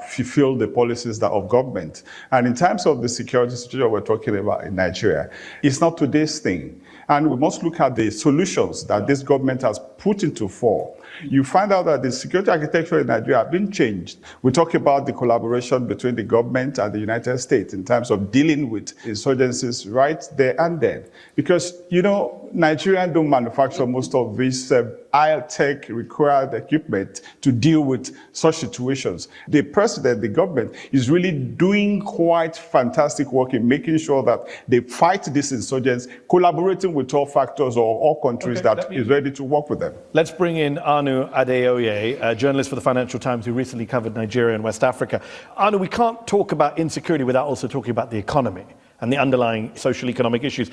fulfill the policies of government. And in terms of the security situation we're talking about in Nigeria, it's not today's thing. And we must look at the solutions that this government has put into force. You find out that the security architecture in Nigeria has been changed. We talk about the collaboration between the government and the United States in terms of dealing with insurgencies right there and then. Because, you know, Nigerians don't manufacture most of this high-tech required equipment to deal with such situations. The president, the government, is really doing quite fantastic work in making sure that they fight these insurgents, collaborating with all factors or all countries that is ready to work with them. Let's bring in Anu Adeoye, a journalist for the Financial Times who recently covered Nigeria and West Africa. Anu, we can't talk about insecurity without also talking about the economy and the underlying social economic issues.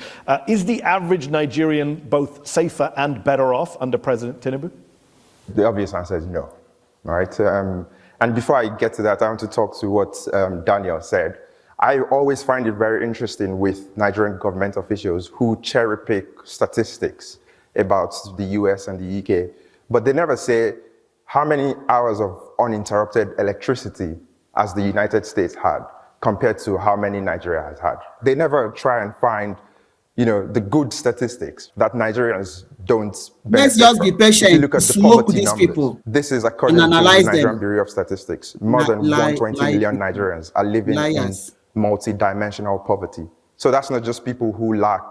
Is the average Nigerian both safer and better off under President Tinubu? The obvious answer is no, right? And before I get to that, I want to talk to what Daniel said. I always find it very interesting with Nigerian government officials who cherry pick statistics about the US and the UK, but they never say how many hours of uninterrupted electricity has the United States had compared to how many Nigeria has had. They never try and find, you know, the good statistics that Nigerians don't benefit Let's just be from. patient, If you look at the smoke poverty these numbers, people this is according and to the analyze Nigerian them. Bureau of Statistics. More than 120 million Nigerians are living Liars. in multi-dimensional poverty. So that's not just people who lack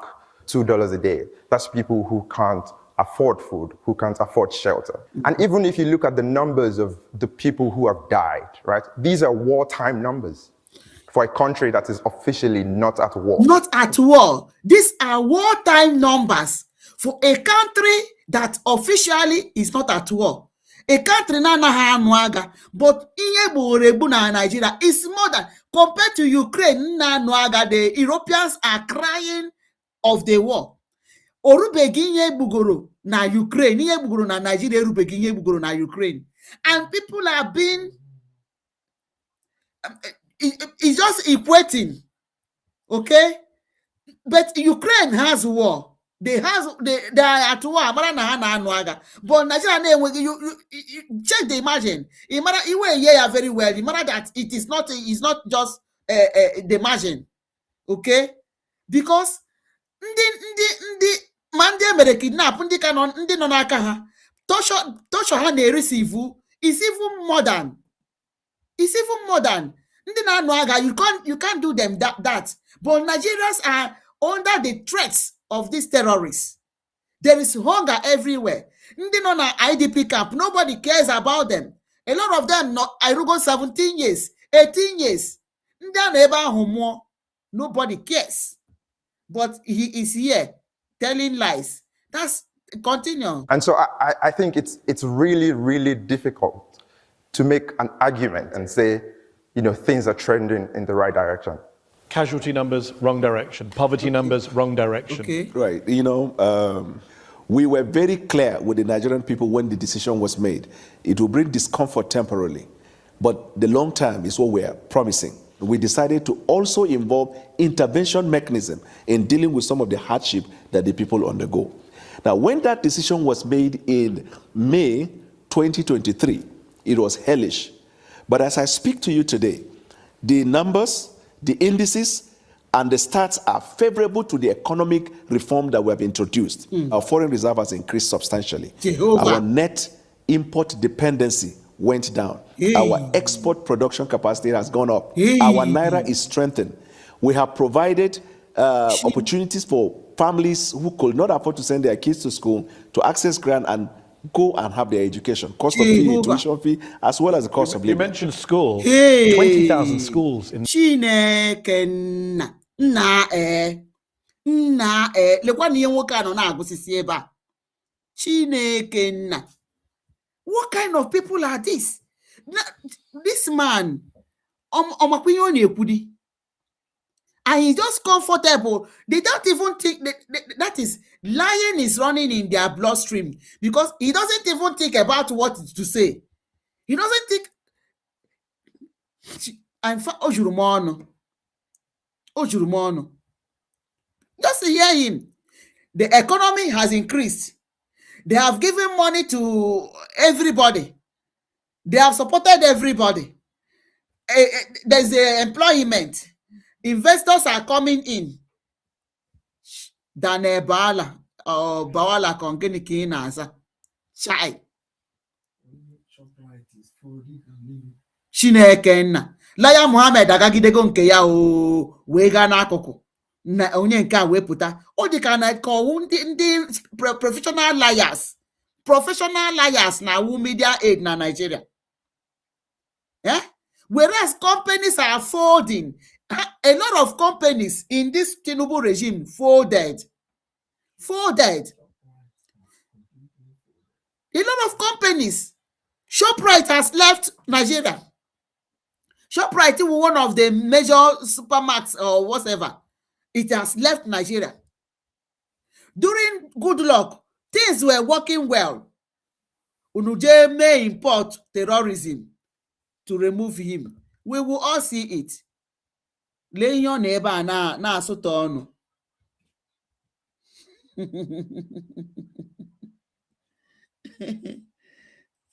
$2 a day. That's people who can't afford food, who can't afford shelter. And even if you look at the numbers of the people who have died, right? These are wartime numbers for a country that is officially not at war. Not at war. These are wartime numbers for a country that officially is not at war. A country na anaghị anụ agha, but ihe gburu egbu na Nigeria is more than compared to Ukraine na anụ agha. The Europeans are crying of the war. Orubegi ihe gbugoro na Ukraine, ihe gbugoro na Nigeria erubegi ihe gbugoro na Ukraine, and people are being it's just equating, okay? But Ukraine has war. They are at war. But Nigeria, you check the margin. You hear very well. You matter that it is not. It's not just the margin, okay? Because ndị mere kidnap ndị ka nọ ndị nọ n'aka ha torture ha na-receive is even more than You can't do them that. But Nigerians are under the threats of these terrorists. There is hunger everywhere. IDP camp, nobody cares about them. A lot of them, I go 17 years, 18 years. Nobody cares. But he is here telling lies. That's continue. And so I think it's really, really difficult to make an argument and say, things are trending in the right direction. Casualty numbers, wrong direction. Poverty numbers, wrong direction. Okay. Right. We were very clear with the Nigerian people when the decision was made. It will bring discomfort temporarily, but the long term is what we are promising. We decided to also involve intervention mechanism in dealing with some of the hardship that the people undergo. Now, when that decision was made in May 2023, it was hellish. But as I speak to you today, the numbers, the indices, and the stats are favorable to the economic reform that we have introduced. Our foreign reserve has increased substantially. Our net import dependency went down. Our export production capacity has gone up. Our naira is strengthened. We have provided opportunities for families who could not afford to send their kids to school to access grant and go and have their education. Cost of fee, tuition fee, as well as the cost of living. You mentioned schools. 20,000 schools in what kind of people are this? This man, and he's just comfortable. They don't even think that is lying is running in their bloodstream, because he doesn't even think about what to say. He doesn't think. Just hear him. The economy has increased. They have given money to everybody. They have supported everybody. There's employment. Investors are coming in. Than Bwala or Bwala Kongeniki Nasa. Chai. Chineke. Laya Muhammad agagidego nke ya o wee gaa n'akụkụ na onye nke a wee pụta. O dị ka na ndị professional liars na wu media aid na Nigeria. Whereas companies are folding. A lot of companies in this Tinubu regime folded. A lot of companies. ShopRite has left Nigeria. ShopRite is one of the major supermarkets or whatever. It has left Nigeria. During good luck, things were working well. Unuje may import terrorism to remove him. We will all see it. Leon neba na asụta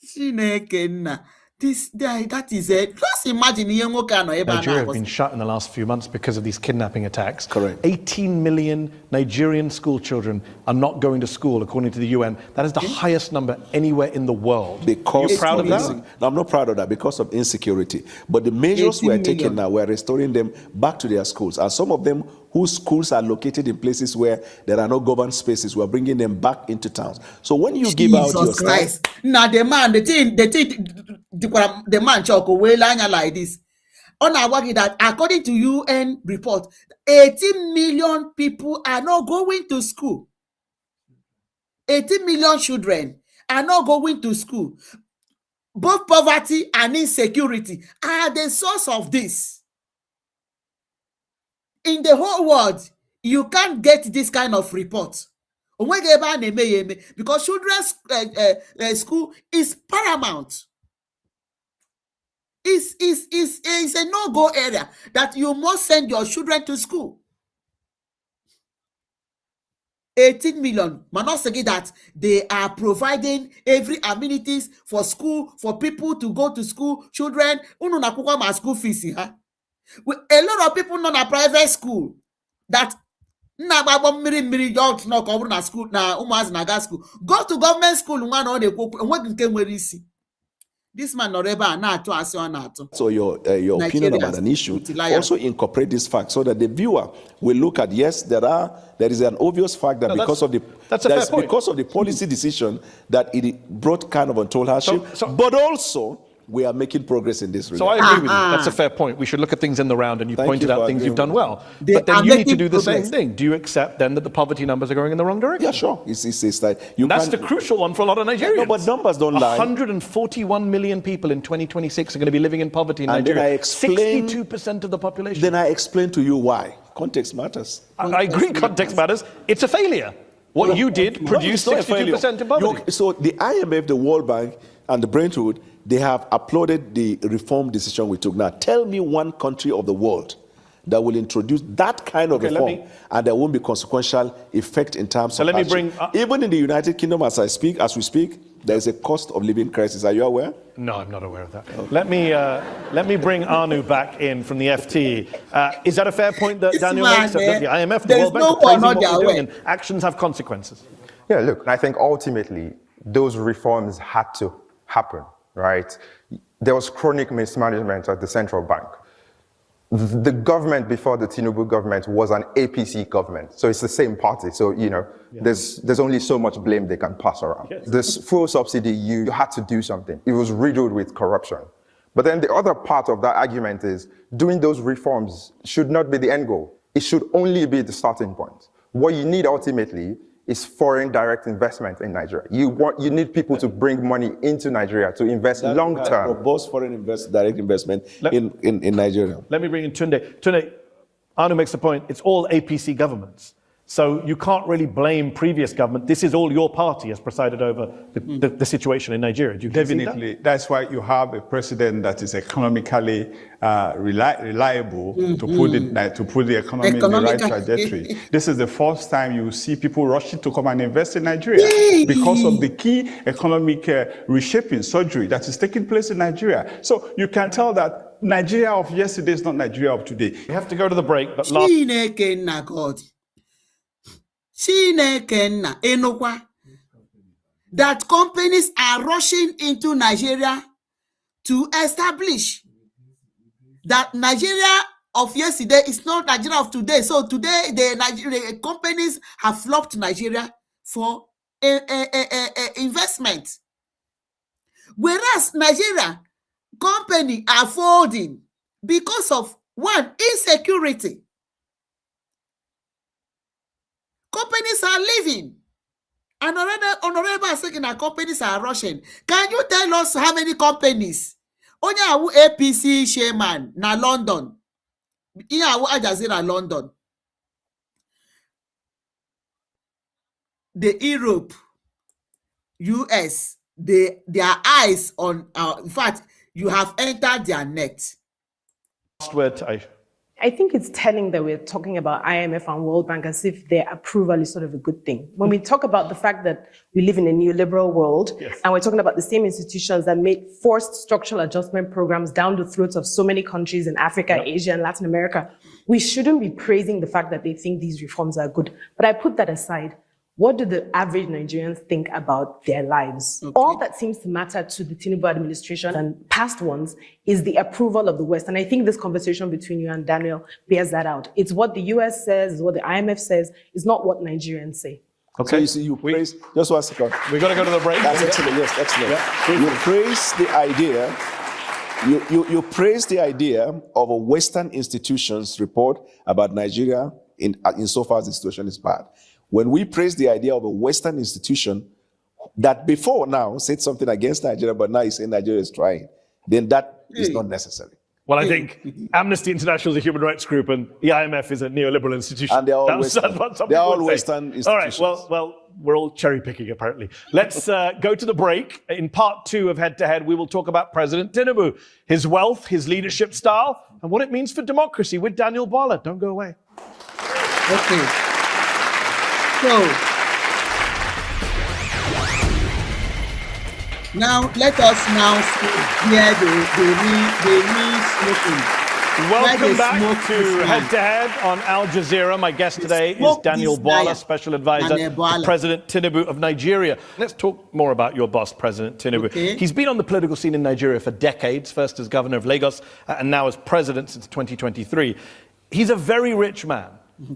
Chineke nna. That is it. Just imagine Nigeria have been shut in the last few months because of these kidnapping attacks. Correct. 18 million Nigerian school children are not going to school, according to the UN. That is the highest number anywhere in the world. Because you're proud of that? No, I'm not proud of that because of insecurity. But the measures we are taking now, we are restoring them back to their schools. And some of them whose schools are located in places where there are no governed spaces, we are bringing them back into towns. So when you give out your Christ. Now the man chalk away like this. On our work that according to UN report, 18 million people are not going to school. 18 million children are not going to school. Both poverty and insecurity are the source of this. In the whole world, you can't get this kind of report. Because children's school is paramount. It's a no-go area that you must send your children to school. 18 million. Manosegi that they are providing every amenities for school, for people to go to school, children. School fees. A lot of people know na private school that school. Go to government school. This man Noreba na-atụ asị ọ na-atụ. So your opinion about an issue, also incorporate this fact so that the viewer will look at, yes, there is an obvious fact that because of the policy decision that it brought kind of untold hardship, but also we are making progress in this regard. So I agree with you. That's a fair point. We should look at things in the round, and you pointed out things you've done well. But then you need to do the same thing. Do you accept then that the poverty numbers are going in the wrong direction? Yeah, sure. It's like that's the crucial one for a lot of Nigerians. No, but numbers don't lie. 141 million people in 2026 are going to be living in poverty in Nigeria. 62% of the population. Then I explain to you why. Context matters. I agree context matters. It's a failure. What you did produced 62% in poverty. So the IMF, the World Bank, and the Brentwood, they have applauded the reform decision we took. Now, tell me one country of the world that will introduce that kind of reform, and there won't be consequential effect in terms of even in the United Kingdom, as we speak, there is a cost of living crisis. Are you aware? No, I'm not aware of that. Okay. Let me bring Anu back in from the FT. Is that a fair point that Daniel makes? That the IMF, the World Bank are praising what we're doing, and actions have consequences? Yeah, look, I think ultimately those reforms had to happen, right? There was chronic mismanagement at the central bank. The government before the Tinubu government was an APC government, so it's the same party. So there's only so much blame they can pass around. Yes. This fuel subsidy, you had to do something. It was riddled with corruption. But then the other part of that argument is doing those reforms should not be the end goal. It should only be the starting point. What you need ultimately is foreign direct investment in Nigeria. You need people to bring money into Nigeria to invest long term. Robust foreign direct investment in Nigeria. Let me bring in Tunde. Tunde, Anu makes the point, it's all APC governments. So you can't really blame previous government. This is all your party has presided over the situation in Nigeria. Do you Definitely. That's why you have a president that is economically reliable to put the economy in the right trajectory. This is the first time you see people rushing to come and invest in Nigeria because of the key economic reshaping surgery that is taking place in Nigeria. So you can tell that Nigeria of yesterday is not Nigeria of today. We have to go to the break, but that companies are rushing into Nigeria to establish that Nigeria of yesterday is not Nigeria of today. So today, the companies have flocked to Nigeria for investment. Whereas Nigeria company are folding because of one, insecurity. Companies are leaving. And honorable saying that companies are rushing. Can you tell us how many companies? Only APC chairman na London. Here Al Jazeera London. The Europe, US, their eyes on in fact, you have entered their net. Last word to Aisha. I think it's telling that we're talking about IMF and World Bank as if their approval is sort of a good thing. When we talk about the fact that we live in a neoliberal world, and we're talking about the same institutions that made forced structural adjustment programs down the throats of so many countries in Africa, Asia, and Latin America, we shouldn't be praising the fact that they think these reforms are good. But I put that aside. What do the average Nigerians think about their lives? Okay. All that seems to matter to the Tinubu administration and past ones is the approval of the West. And I think this conversation between you and Daniel bears that out. It's what the US says, it's what the IMF says, it's not what Nigerians say. Okay. So you see, you praise, just 1 second. We're going to go to the break. That's excellent, yes, excellent. Yeah. You praise the idea, you praise the idea of a Western institution's report about Nigeria insofar as the situation is bad. When we praise the idea of a Western institution that before now said something against Nigeria, but now is saying Nigeria is trying, then that is not necessary. Well, I think Amnesty International is a human rights group and the IMF is a neoliberal institution. And they're all Western, Western institutions. All right, well, we're all cherry picking apparently. Let's go to the break. In part 2 of Head to Head, we will talk about President Tinubu, his wealth, his leadership style, and what it means for democracy with Daniel Bwala. Don't go away. Okay. So, now let us now hear the real smoking Welcome back to Head to Head on Al Jazeera. My guest today is Daniel Bwala, Special Advisor to President Tinubu of Nigeria. Let's talk more about your boss, President Tinubu. Okay. He's been on the political scene in Nigeria for decades, first as governor of Lagos and now as president since 2023. He's a very rich man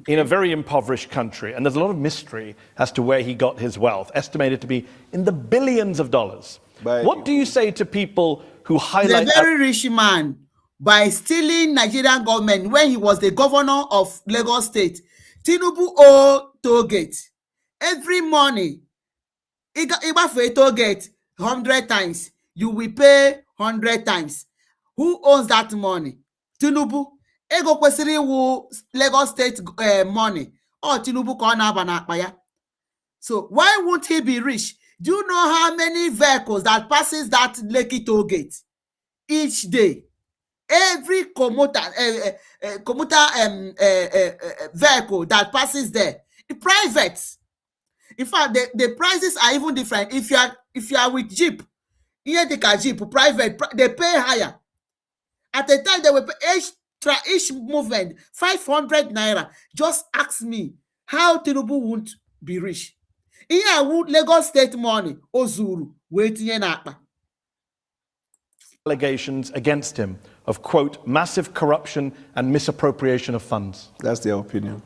in a very impoverished country, and there's a lot of mystery as to where he got his wealth, estimated to be in the billions of dollars. What do you say to people who highlight... He's a very rich man. By stealing Nigerian government when he was the governor of Lagos State, Tinubu owe toll gate. Every morning, he for a toll gate 100 times. You will pay 100 times. Who owns that money? Tinubu. Ego kwesiri wu Lagos State money. Oh, Tinubu kona banakbaya. So why won't he be rich? Do you know how many vehicles that passes that Lekki toll gate each day? Every commuter vehicle that passes there, the private. In fact, the prices are even different. If you are with Jeep, here they can Jeep private, they pay higher. At the time they will pay each movement 500 naira. Just ask me how Tinubu won't be rich. Here would Lagos State money Ozuru waiting in Akpa. Allegations against him of, quote, massive corruption and misappropriation of funds. That's their opinion.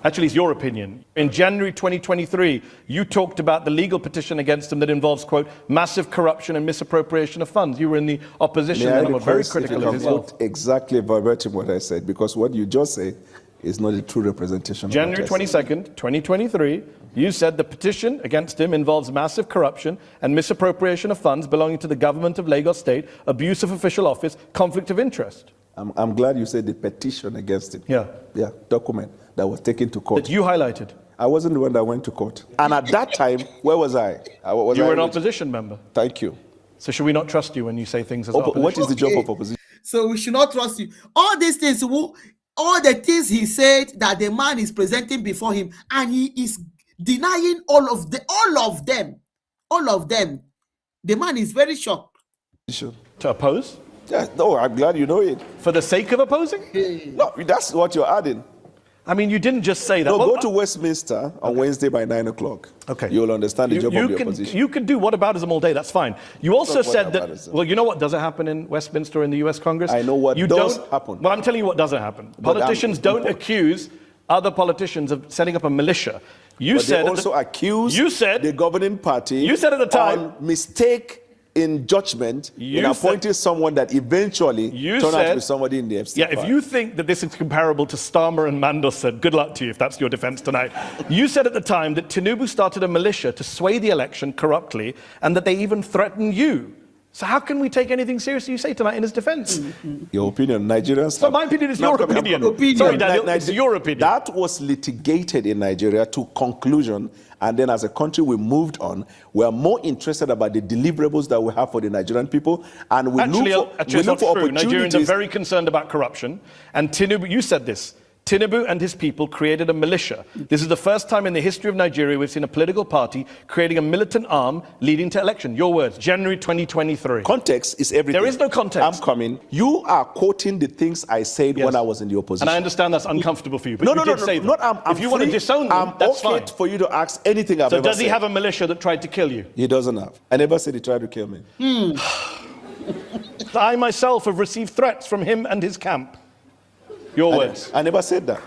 Actually, it's your opinion. In January 2023, you talked about the legal petition against him that involves, quote, massive corruption and misappropriation of funds. You were in the opposition and were very critical of his wealth. Exactly verbatim what I said, because what you just said is not a true representation. January 22nd, 2023, you said the petition against him involves massive corruption and misappropriation of funds belonging to the government of Lagos State, abuse of official office, conflict of interest. I'm glad you said the petition against him. Yeah. Yeah, document that was taken to court. That you highlighted. I wasn't the one that went to court. And at that time, where was I? You were an opposition member. Thank you. So should we not trust you when you say things as opposition? What is the job of opposition? So we should not trust you. All these things, all the things he said that the man is presenting before him, and he is denying all of them. The man is very shocked. To oppose? Yeah, no, I'm glad you know it. For the sake of opposing? No, that's what you're adding. I mean, you didn't just say that. No, go to Westminster on Wednesday by 9 o'clock. Okay. You'll understand the job of the opposition. You can do whataboutism all day, that's fine. You also said that, well, you know what doesn't happen in Westminster in the US Congress? I know what does happen. Well, I'm telling you what doesn't happen. Politicians don't accuse other politicians of setting up a militia. They also accuse the governing party you said at the time, on mistake in judgment in appointing someone that eventually turned out to be somebody in the FC. Yeah, if you think that this is comparable to Starmer and Mandelson, good luck to you if that's your defense tonight. You said at the time that Tinubu started a militia to sway the election corruptly and that they even threatened you. So how can we take anything seriously you say tonight in his defense? Your opinion, Nigerians... So my opinion is your opinion. Sorry, Daniel, it's your opinion. That was litigated in Nigeria to conclusion, and then as a country we moved on. We are more interested about the deliverables that we have for the Nigerian people, and we look for opportunities. Nigerians are very concerned about corruption, and Tinubu, you said this, Tinubu and his people created a militia. This is the first time in the history of Nigeria we've seen a political party creating a militant arm leading to election. Your words, January 2023. Context is everything. There is no context. I'm coming. You are quoting the things I said when I was in the opposition. And I understand that's uncomfortable for you, but you did say them. If you want to disown them, that's fine. For you to ask anything I've ever said. So does he have a militia that tried to kill you? He doesn't have. I never said he tried to kill me. I myself have received threats from him and his camp. Your words. I never said that.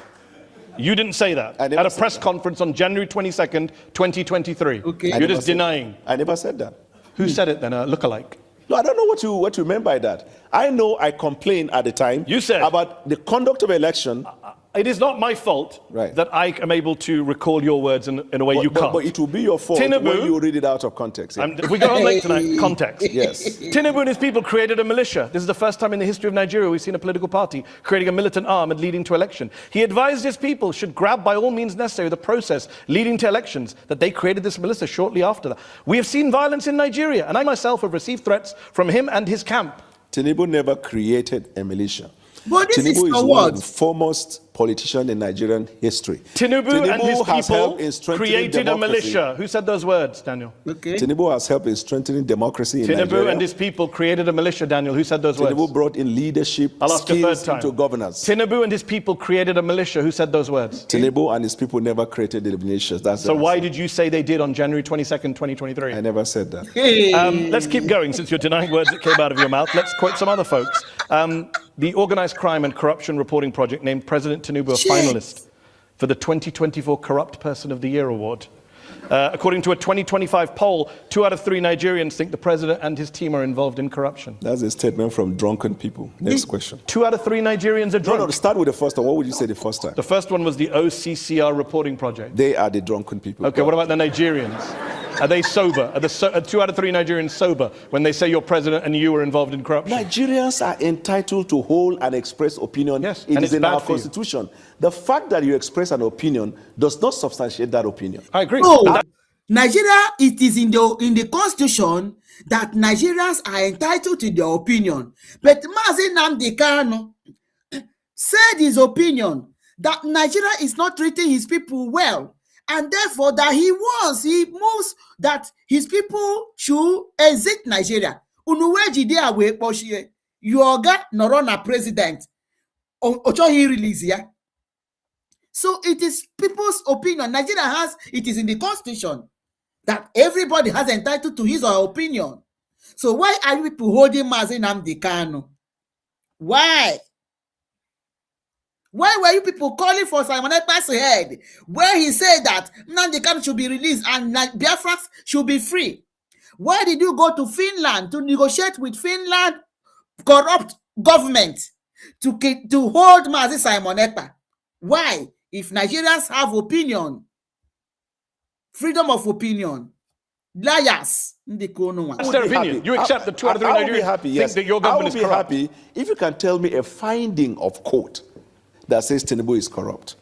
You didn't say that at a press conference on January 22nd, 2023. Okay. You're just denying. I never said that. Who said it then? A lookalike? No, I don't know what you meant by that. I know I complained at the time about the conduct of election. It is not my fault that I am able to recall your words in a way you can't. But it will be your fault when you read it out of context. Yeah. We go on late tonight. Context. Yes. Tinubu and his people created a militia. This is the first time in the history of Nigeria we've seen a political party creating a militant arm and leading to election. He advised his people should grab by all means necessary the process leading to elections, that they created this militia shortly after that. We have seen violence in Nigeria, and I myself have received threats from him and his camp. Tinubu never created a militia. But this is Tinubu your is one of word. the foremost politicians in Nigerian history. Tinubu and his has people helped in strengthening created a democracy. militia. Who said those words, Daniel? Okay. Tinubu has helped in strengthening democracy in Nigeria. Tinubu and his people created a militia, Daniel. Who said those Tinubu words? brought in leadership I'll ask a third skills time. into governance. Tinubu and his people created a militia. Who said those words? Tinubu and his people never created the militias. That's So what I why said. did you say they did on January 22nd, 2023? I never said that. Hey. Let's keep going since you're denying words that came out of your mouth. Let's quote some other folks. The Organized Crime and Corruption Reporting Project named President Tinubu a Shit. finalist for the 2024 Corrupt Person of the Year award. According to a 2025 poll, 2 out of 3 Nigerians think the president and his team are involved in corruption. That's a statement from drunken people. Next question. 2 out of 3 Nigerians are drunk. No, start with the first one. What would you say the first time? The first one was the OCCR reporting project. They are the drunken people. Okay, what about the Nigerians? Are they sober? Are 2 out of 3 Nigerians sober when they say you're president and you were involved in corruption? Nigerians are entitled to hold and express opinion. Yes, it and is it's in bad our for you. constitution. The fact that you express an opinion does not substantiate that opinion. I agree. No, Nigeria, it is in the constitution that Nigerians are entitled to their opinion. But Mazi Nnamdi Kanu said his opinion that Nigeria is not treating his people well, and therefore that he moves that his people should exit Nigeria. Unuweji dia we poshie. Yoga Norona president. Ocho he release ya. So it is people's opinion. Nigeria has, it is in the constitution that everybody has entitled to his or her opinion. So why are you people holding Mazi Nnamdi Kanu? Why? Why were you people calling for Simon Ekpa's head, where he said that Nnamdi Kanu should be released and Biafrans should be free? Why did you go to Finland to negotiate with Finland corrupt government to hold Mazi Simon Ekpa? Why? If Nigerians have opinion, freedom of opinion, liars. That's their opinion. You accept that 2 out of 3 I will be Nigerians happy, think yes. that your government is I will be corrupt. happy if you can tell me a finding of court that says Tinubu is corrupt.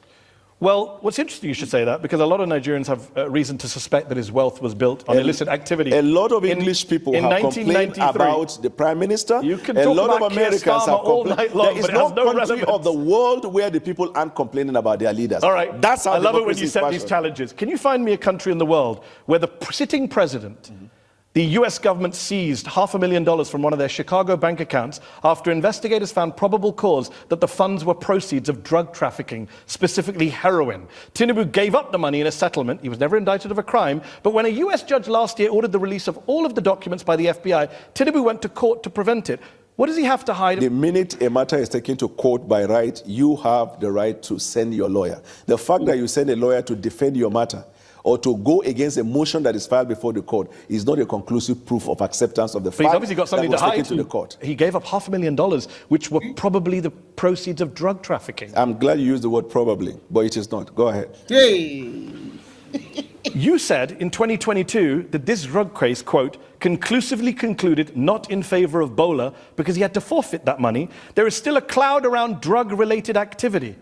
Well, what's interesting you should say that, because a lot of Nigerians have reason to suspect that his wealth was built on illicit activity. A lot of English people have complained about the Prime Minister. You can a talk lot about of Americans Keir have Starmer all complained. night long, There is but it no has no country relevance. of the world where the people aren't complaining about their leaders. All right. That's how I love it when democracy you is set these fashioned. challenges. Can you find me a country in the world where the sitting president, the US government seized $500,000 from one of their Chicago bank accounts after investigators found probable cause that the funds were proceeds of drug trafficking, specifically heroin. Tinubu gave up the money in a settlement. He was never indicted of a crime. But when a US judge last year ordered the release of all of the documents by the FBI, Tinubu went to court to prevent it. What does he have to hide? The minute a matter is taken to court by right, you have the right to send your lawyer. The fact that you send a lawyer to defend your matter or to go against a motion that is filed before the court is not a conclusive proof of acceptance of the But he's fact obviously got that something was to taken hide. to the court. He gave up $500,000, which were probably the proceeds of drug trafficking. I'm glad you used the word probably, but it is not. Go ahead. Hey. You said in 2022 that this drug case, quote, conclusively concluded not in favor of Bwala because he had to forfeit that money. There is still a cloud around drug-related activity.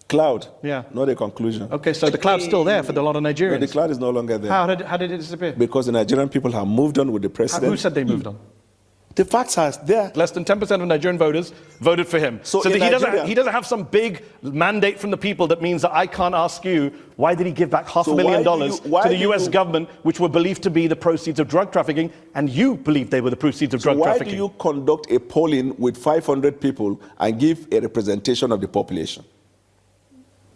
Cloud. Yeah. Not a conclusion. Okay, so the cloud's still there for a lot of No, Nigerians. the cloud is no longer there. How did it disappear? Because the Nigerian people have moved on with the president. Who said they moved on? The facts are there. Less than 10% of Nigerian voters voted for him. So that in Nigeria- he doesn't have some big mandate from the people that means that I can't ask you, why did he give back $500,000 why to the do US you- government, which were believed to be the proceeds of drug trafficking, and you believed they were the proceeds of drug Why trafficking? do you conduct a polling with 500 people and give a representation of the population?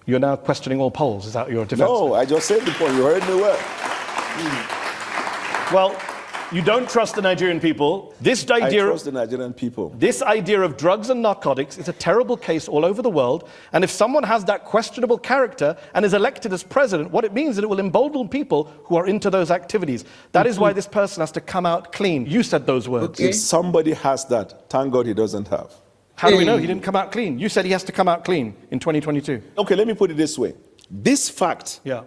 You're now questioning all polls. Is that your defense? No, I just said the point. You heard me well. Well, you don't trust the Nigerian people. This I idea trust the Nigerian people. This idea of drugs and narcotics is a terrible case all over the world. And if someone has that questionable character and is elected as president, what it means is that it will embolden people who are into those activities. That is why this person has to come out clean. You said those words. Okay. If somebody has that, thank God he doesn't have. How do we know he didn't come out clean? You said he has to come out clean in 2022. Okay, let me put it this way. This fact Yeah.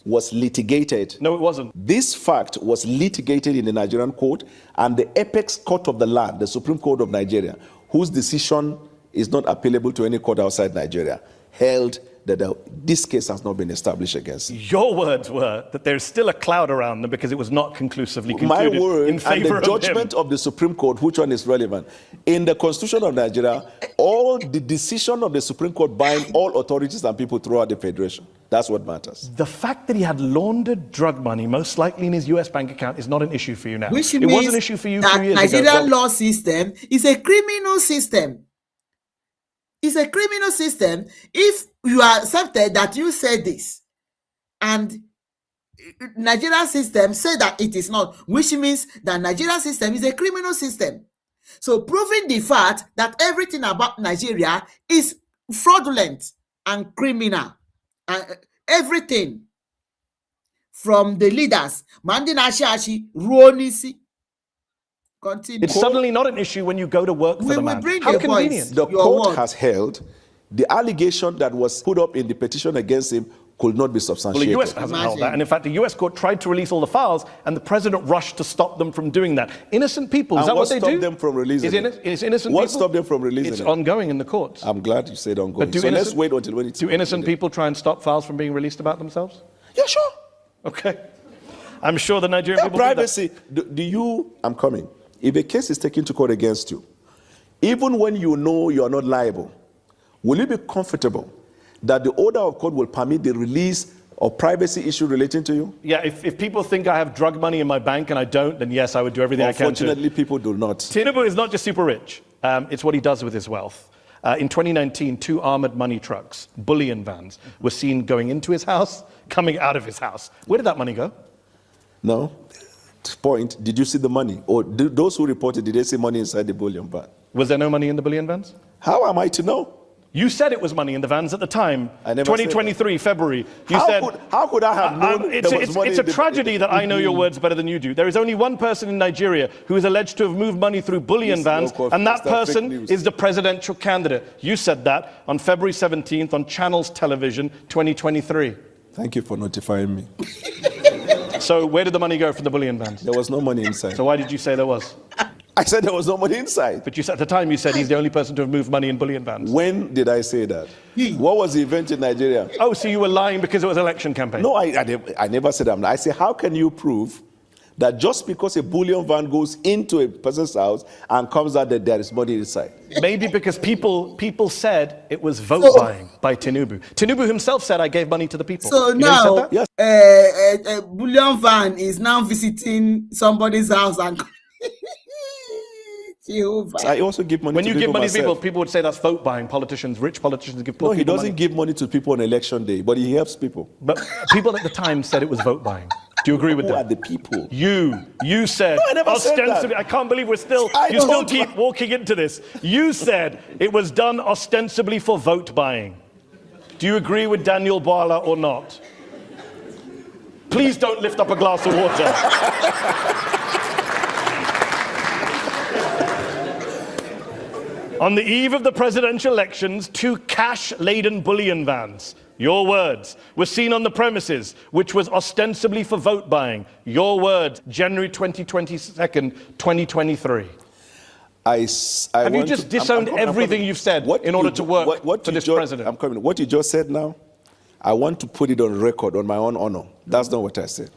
was litigated. No, it wasn't. This fact was litigated in the Nigerian court, and the apex court of the land, the Supreme Court of Nigeria, whose decision is not appealable to any court outside Nigeria, held that this case has not been established against him. Your words were that there's still a cloud around them because it was not conclusively My concluded word in and favor the judgment of the Supreme Court, which one is relevant? In the Constitution of Nigeria, all the decision of the Supreme Court bind all authorities and people throughout the Federation. That's what matters. The fact that he had laundered drug money, most likely in his US bank account, is not an issue for you now. Which It means was an issue for you that 2 years Nigerian ago. law system is a criminal system. It's a criminal system if you are accepted that you said this and Nigerian system say that it is not, which means that Nigerian system is a criminal system. So proving the fact that everything about Nigeria is fraudulent and criminal, and everything from the leaders, Mandina Shashi, Ruonisi. Continue. It's suddenly not an issue when you go to work for We the will man. bring How the convenient. points. The Your court word. has held the allegation that was put up in the petition against him could not be Well, substantiated. the US hasn't held Imagine. that. And in fact, the US court tried to release all the files, and the president rushed to stop them from doing that. Innocent people, is And that what what they stopped do? them from releasing it? It's innocent What people? stopped them from releasing It's it? ongoing in the courts. I'm glad you said ongoing. But do So let's innocent- wait until when it's... Do innocent people try and stop files from being released about themselves? Yeah, sure. Okay. I'm sure the Nigerian Yeah, people do that. privacy. Do you... I'm coming. If a case is taken to court against you, even when you know you are not liable, will you be comfortable that the order of court will permit the release of privacy issue relating to you? Yeah, if people think I have drug money in my bank and I don't, then yes, I would do everything I can to. Unfortunately, people do not. Tinubu is not just super rich. It's what he does with his wealth. In 2019, 2 armored money trucks, bullion vans, were seen going into his house, coming out of his house. Where did that money go? No. Point, did you see the money? Or those who reported, did they see money inside the bullion van? Was there no money in the bullion vans? How am I to know? You said it was money in the vans at the time. I never said 2023, February. You said. How could I have known It's there was money a in the- tragedy that I know your words better than you do. There is only one person in Nigeria who is alleged to have moved money through bullion Yes, vans, no, and that that's fake person news. is the presidential candidate. You said that on February 17th on Channels Television 2023. Thank you for notifying me. So where did the money go from the bullion vans? There was no money inside. So why did you say there was? I said there was no money inside. But you said, at the time you said he's the only person to have moved money in bullion vans. When did I say that? What was the event in Nigeria? Oh, so you were lying because it was election campaign? No, I never said that. I said, how can you prove that just because a bullion van goes into a person's house and comes out that there is money inside? Maybe because people said it was vote So- buying by Tinubu. Tinubu himself said, I gave money to the people. So You know he now, said that? Yes. a bullion van is now visiting somebody's house and Jehovah. I also give money When to you people give money to myself. people would say that's vote buying. Politicians, rich politicians give poor No, he people doesn't money. give money to people on election day, but he helps people. But people at the time said it was vote buying. Do you agree with Who are that? the people? You said, No, I never said that. ostensibly, I can't believe you still don't keep walking into this. You said it was done ostensibly for vote buying. Do you agree with Daniel Bwala or not? Please don't lift up a glass of water. On the eve of the presidential elections, 2 cash-laden bullion vans, your words, were seen on the premises, which was ostensibly for vote buying. Your words, January 2022, 2023. Have Have you just disowned everything you've said in order to work for this president? I'm coming. What you just said now, I want to put it on record, on my own honor. That's not what I said.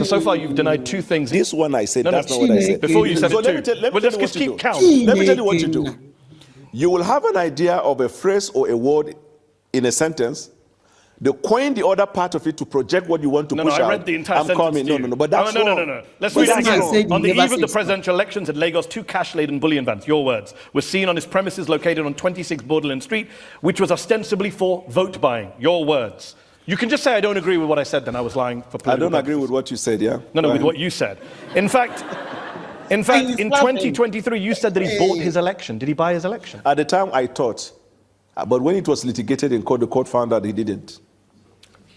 So far you've denied 2 things. This one I said, No, that's not what I said. Before you said So it let me too. tell- let me Well, tell let's you just what you keep do. count. Let me tell you what you do. You will have an idea of a phrase or a word in a sentence. They coin the other part of it to project what you want to No, push I out. read the entire I'm sentence coming. to you. No, but that's no. wrong. Let's But read it that's again. wrong. said he On the never eve of the says presidential elections at Lagos, 2 cash-laden bullion vans, your words, were seen on his premises located on 26 Borderland Street, which was ostensibly for vote buying. Your words. You can just say I don't agree with what I said, then I was lying for political I don't agree purposes. with what you said, yeah? No, with Fine. what you said. In fact, in He's in laughing. 2023, you said that he bought his election. Did he buy his election? At the time, I thought. But when it was litigated in court, the court found out he didn't.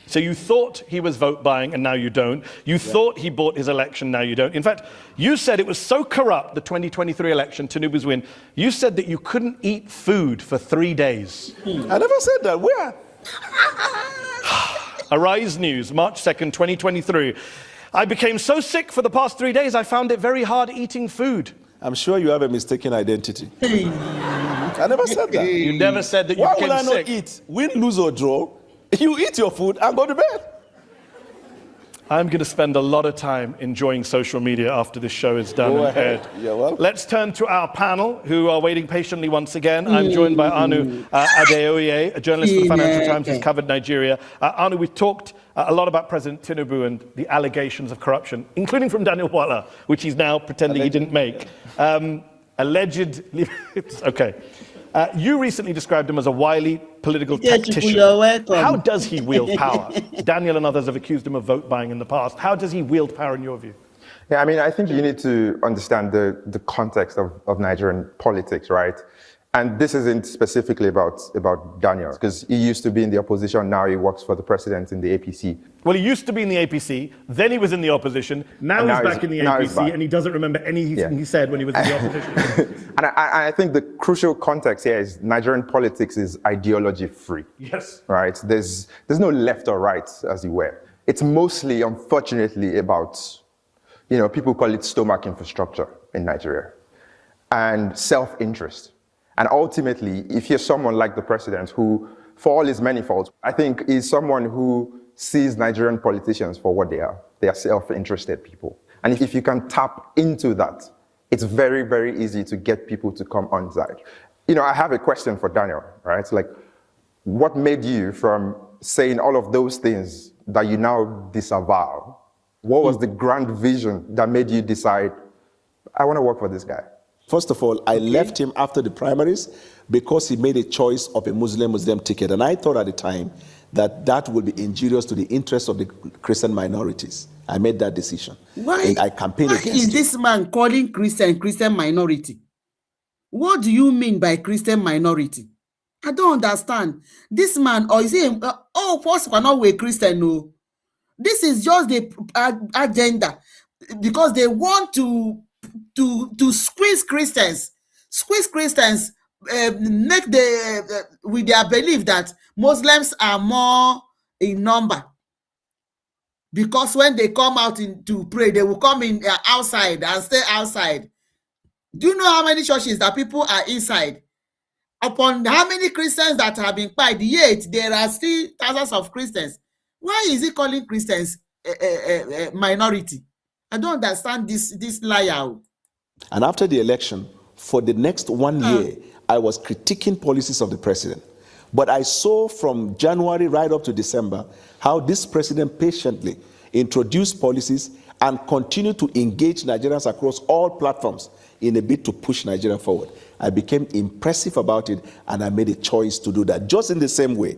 So you thought he was vote buying and now you don't. You thought he bought his election, now you don't. In fact, you said it was so corrupt, the 2023 election, Tinubu's win, you said that you couldn't eat food for 3 days. I never said that. Where? Arise News, March 2nd, 2023. I became so sick for the past 3 days, I found it very hard eating food. I'm sure you have a mistaken identity. I never said that. You never said that you Why became will I not sick. eat? Win, lose, or draw? You eat your food and go to bed. I'm going to spend a lot of time enjoying social media after this show is done Go and ahead. aired. You're welcome. Let's turn to our panel, who are waiting patiently once again. I'm joined by Anu Adeoye, a journalist for the Financial Times who's covered Nigeria. Anu, we've talked a lot about President Tinubu and the allegations of corruption, including from Daniel Bwala, which he's now pretending he didn't make. Allegedly, it's okay. You recently described him as a wily political tactician. You're welcome. How does he wield power? Daniel and others have accused him of vote buying in the past. How does he wield power in your view? Yeah, I mean, I think you need to understand the context of Nigerian politics, right? And this isn't specifically about Daniel, because he used to be in the opposition, now he works for the president in the APC. Well, he used to be in the APC, then he was in the opposition, now he's back in the APC, and he doesn't remember anything he said when he was in the opposition. And I think the crucial context here is Nigerian politics is ideology-free. Yes. Right? There's no left or right, as you were. It's mostly, unfortunately, about, people call it stomach infrastructure in Nigeria, and self-interest. And ultimately, if you're someone like the president who, for all his many faults, I think is someone who sees Nigerian politicians for what they are. They are self-interested people. And if you can tap into that, it's very, very easy to get people to come on side. I have a question for Daniel, right? It's like, what made you from saying all of those things that you now disavow? What was the grand vision that made you decide, I want to work for this guy? First of all, I left him after the primaries because he made a choice of a Muslim ticket. And I thought at the time that would be injurious to the interests of the Christian minorities. I made that decision. Why, and I campaigned against is this man calling Christian minority? What do you mean by Christian minority? I don't understand. This man, or is he, first cannot be a Christian, no. This is just the agenda, because they want to squeeze Christians, make with their belief that Muslims are more in number. Because when they come out to pray, they will come in outside and stay outside. Do you know how many churches that people are inside? Upon how many Christians that have been quiet, yet there are still thousands of Christians. Why is he calling Christians a minority? I don't understand this liar. And after the election, for the next 1 year, I was critiquing policies of the president. But I saw from January right up to December how this president patiently introduced policies and continued to engage Nigerians across all platforms in a bid to push Nigeria forward. I became impressive about it, and I made a choice to do that. Just in the same way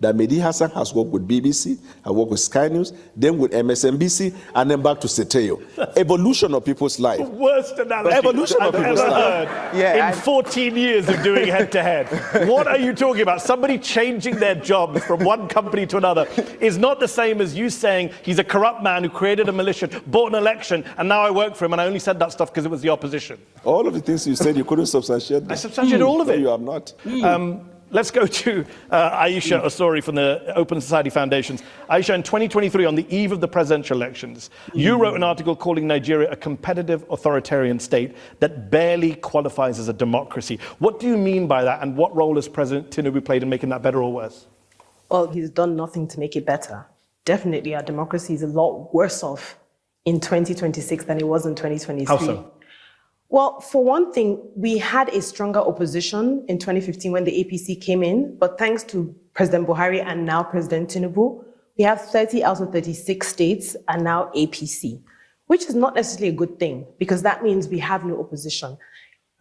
that Mehdi Hassan has worked with BBC, I worked with Sky News, then with MSNBC, and then back to Seteo. Evolution of people's life. Worst analogy Evolution I've of ever people's life. heard in 14 years of doing head-to-head. What are you talking about? Somebody changing their jobs from one company to another is not the same as you saying he's a corrupt man who created a militia, bought an election, and now I work for him, and I only said that stuff because it was the opposition. All of the things you said, you couldn't substantiate them. I substantiated all of it. No, you have not. Let's go to Aisha Osori from the Open Society Foundations. Aisha, in 2023, on the eve of the presidential elections, you wrote an article calling Nigeria a competitive authoritarian state that barely qualifies as a democracy. What do you mean by that, and what role has President Tinubu played in making that better or worse? Well, he's done nothing to make it better. Definitely, our democracy is a lot worse off in 2026 than it was in 2023. How so? Well, for one thing, we had a stronger opposition in 2015 when the APC came in, but thanks to President Buhari and now President Tinubu, we have 30 out of 36 states are now APC, which is not necessarily a good thing, because that means we have no opposition.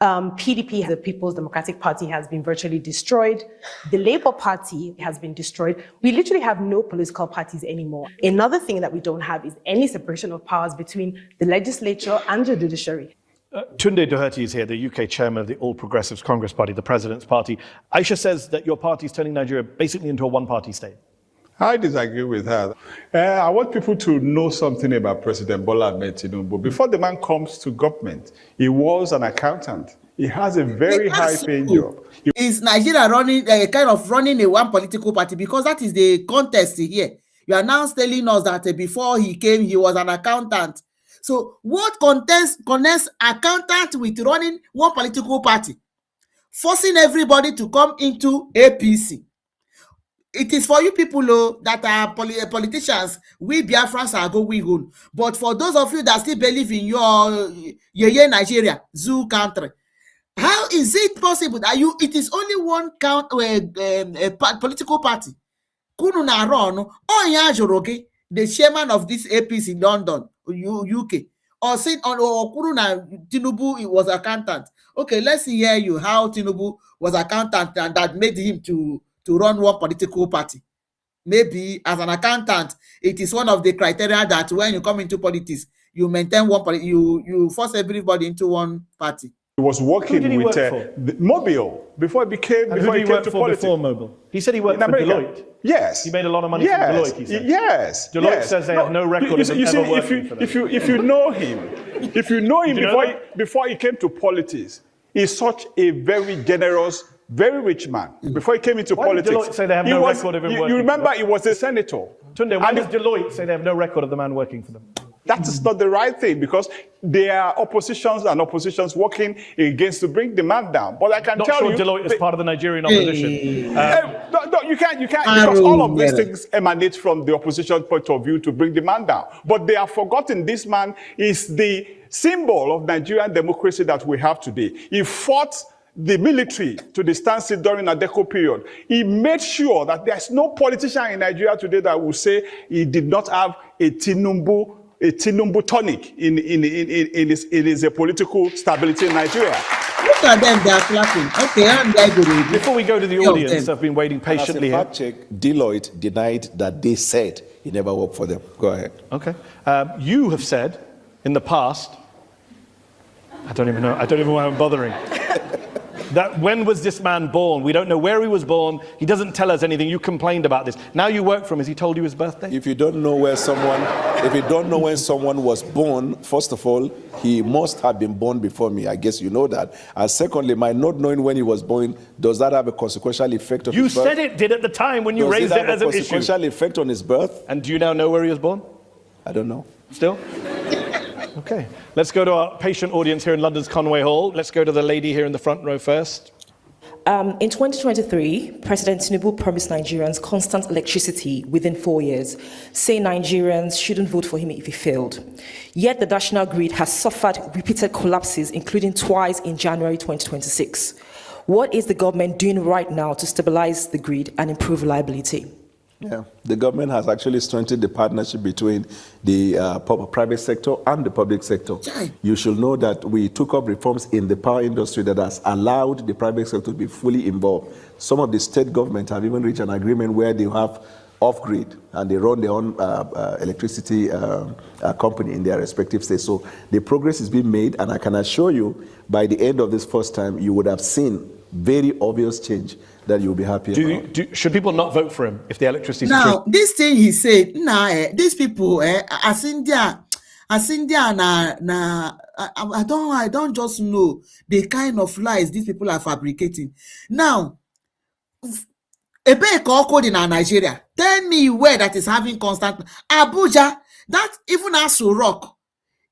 PDP, the People's Democratic Party, has been virtually destroyed. The Labour Party has been destroyed. We literally have no political parties anymore. Another thing that we don't have is any separation of powers between the legislature and the judiciary. Tunde Doherty is here, the UK chairman of the All Progressives Congress Party, the president's party. Aisha says that your party is turning Nigeria basically into a one-party state. I disagree with her. I want people to know something about President Bwala Tinubu. Before the man comes to government, he was an accountant. He has a very high-paying job. Is Nigeria running a one political party? Because that is the context here. You are now telling us that before he came, he was an accountant. So what connects accountant with running one political party? Forcing everybody to come into APC. it is for you people that are politicians. We Biafrans are going home. But for those of you that still believe in your Nigeria, zoo country, how is it possible that it is only one political party? Kunu na run, the chairman of this APC in London, UK, or saying or Kunu na Tinubu was accountant. Okay, let's hear you how Tinubu was accountant and that made him to run one political party. Maybe as an accountant, it is one of the criteria that when you come into politics, you maintain one party, you force everybody into one party. He was working with Mobile before he came to politics. Before Mobile? He said he worked for Deloitte. Yes. He made a lot of money from Deloitte, he said. Yes. Deloitte says they have no record of him ever working for them. If you know him, before he came to politics, he's such a very generous, very rich man. Before he came into politics, Deloitte say they have no record of him working? You remember he was a senator. Tunde, why does Deloitte say they have no record of the man working for them? That is not the right thing, because there are oppositions working against to bring the man down. But I can tell you, Deloitte is part of the Nigerian opposition. No, you can't, because all of these things emanate from the opposition point of view to bring the man down. But they have forgotten this man is the symbol of Nigerian democracy that we have today. He fought the military to the standstill during the Adeko period. He made sure that there's no politician in Nigeria today that will say he did not have a Tinubu tonic in his political stability in Nigeria. Look at them, they are clapping. Okay, I'm going. Before we go to the audience, I've been waiting patiently here. Fact check, Deloitte denied that they said he never worked for them. Go ahead. Okay. You have said in the past, I don't even know why I'm bothering. That when was this man born? We don't know where he was born. He doesn't tell us anything. You complained about this. Now you work for him. Has he told you his birthday? If you don't know when someone was born, first of all, he must have been born before me. I guess you know that. And secondly, my not knowing when he was born, does that have a consequential effect on his birth? You said it did at the time when you raised it as an issue. Does it have a consequential effect on his birth? And do you now know where he was born? I don't know. Still? Okay, let's go to our patient audience here in London's Conway Hall. Let's go to the lady here in the front row first. In 2023, President Tinubu promised Nigerians constant electricity within 4 years, saying Nigerians shouldn't vote for him if he failed. Yet the national grid has suffered repeated collapses, including twice in January 2026. What is the government doing right now to stabilize the grid and improve reliability? Yeah, the government has actually strengthened the partnership between the private sector and the public sector. You should know that we took up reforms in the power industry that has allowed the private sector to be fully involved. Some of the state governments have even reached an agreement where they have off-grid and they run their own electricity company in their respective states. So the progress is being made, and I can assure you by the end of this first time, you would have seen very obvious change that you'll be happy about. Should people not vote for him if the electricity is now this thing he said, these people as India I don't just know the kind of lies these people are fabricating. Now Ebe Koko in Nigeria, tell me where that is having constant. Abuja, that even Aso Rock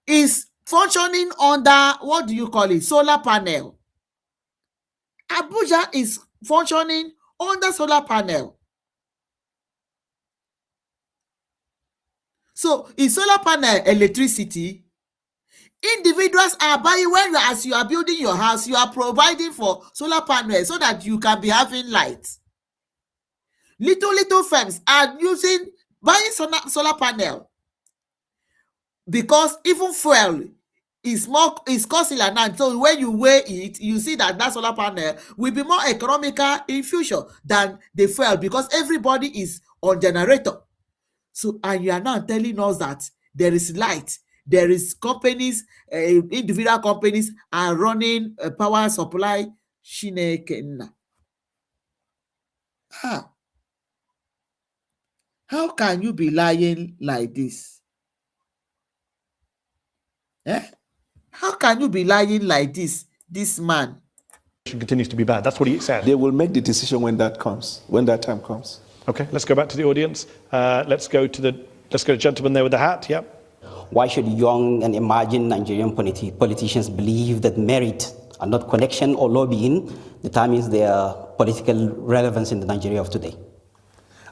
is functioning under, what do you call it, solar panel. Abuja is functioning under solar panel. So in solar panel electricity, individuals are buying, when as you are building your house, you are providing for solar panels so that you can be having light. Little firms are buying solar panel because even fuel is costly now. So when you weigh it, you see that solar panel will be more economical in future than the fuel, because everybody is on generator. So, and you are now telling us that there is light, there is companies, individual companies are running a power supply. How can you be lying like this? How can you be lying like this man? Continues to be bad. That's what he said. They will make the decision when that time comes. Okay, let's go back to the audience. Let's go to the gentleman there with the hat. Yep. Why should young and emerging Nigerian politicians believe that merit and not connection or lobbying determines their political relevance in the Nigeria of today?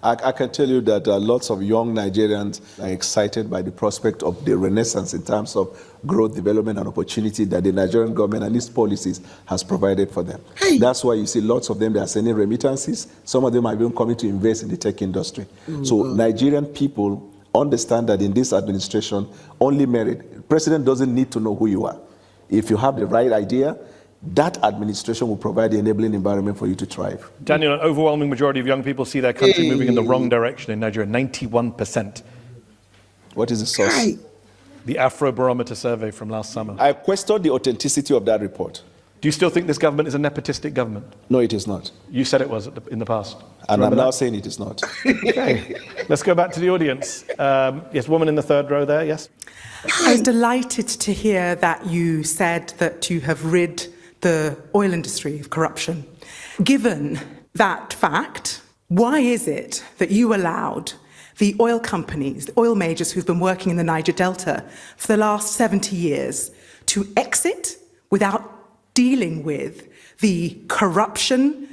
I can tell you that lots of young Nigerians are excited by the prospect of the renaissance in terms of growth, development, and opportunity that the Nigerian government and its policies has provided for them. Hey. That's why you see lots of them, they are sending remittances. Some of them are even coming to invest in the tech industry. So Nigerian people understand that in this administration, only merit. President doesn't need to know who you are. If you have the right idea, that administration will provide the enabling environment for you to thrive. Daniel, an overwhelming majority of young people see their country moving in the wrong direction in Nigeria, 91%. What is the source? Hi. The Afrobarometer survey from last summer. I question the authenticity of that report. Do you still think this government is a nepotistic government? No, it is not. You said it was in the past. And I'm now saying it is not. Okay, let's go back to the audience. Yes, woman in the third row there, yes? I was delighted to hear that you said that you have rid the oil industry of corruption. Given that fact, why is it that you allowed the oil companies, the oil majors who've been working in the Niger Delta for the last 70 years to exit without dealing with the corruption,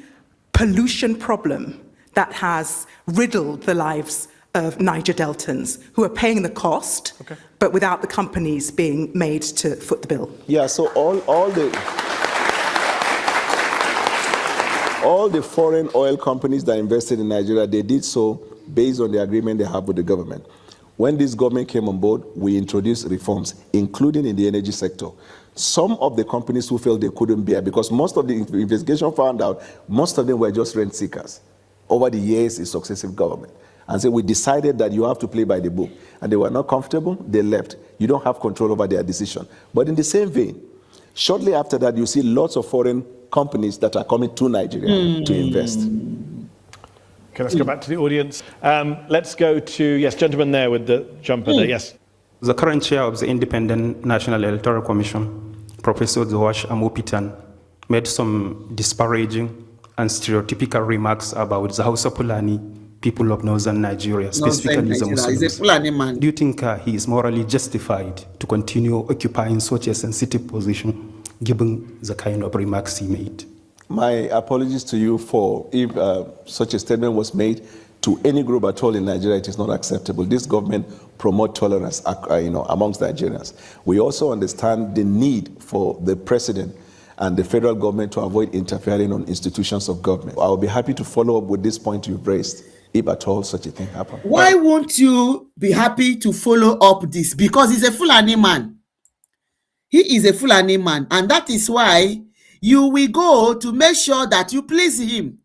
pollution problem that has riddled the lives of Niger Deltans who are paying the cost, but without the companies being made to foot the bill? Yeah, so all the foreign oil companies that invested in Nigeria, they did so based on the agreement they have with the government. When this government came on board, we introduced reforms, including in the energy sector. Some of the companies who felt they couldn't bear, because most of the investigation found out, most of them were just rent seekers over the years in successive government. And so we decided that you have to play by the book. And they were not comfortable, they left. You don't have control over their decision. But in the same vein, shortly after that, you see lots of foreign companies that are coming to Nigeria to invest. Okay, let's go back to the audience. Let's go to, yes, gentleman there with the jumper there, yes. The current chair of the Independent National Electoral Commission, Professor Joash Amopitan, made some disparaging and stereotypical remarks about the Hausa Fulani people of northern Nigeria, specifically the Muslims. He's a Fulani man. Do you think he is morally justified to continue occupying such a sensitive position, given the kind of remarks he made? My apologies to you for if such a statement was made to any group at all in Nigeria. It is not acceptable. This government promotes tolerance amongst Nigerians. We also understand the need for the president and the federal government to avoid interfering on institutions of government. I will be happy to follow up with this point you've raised, if at all such a thing happens. Why won't you be happy to follow up this? Because he's a Fulani man. He is a Fulani man, and that is why you will go to make sure that you please him.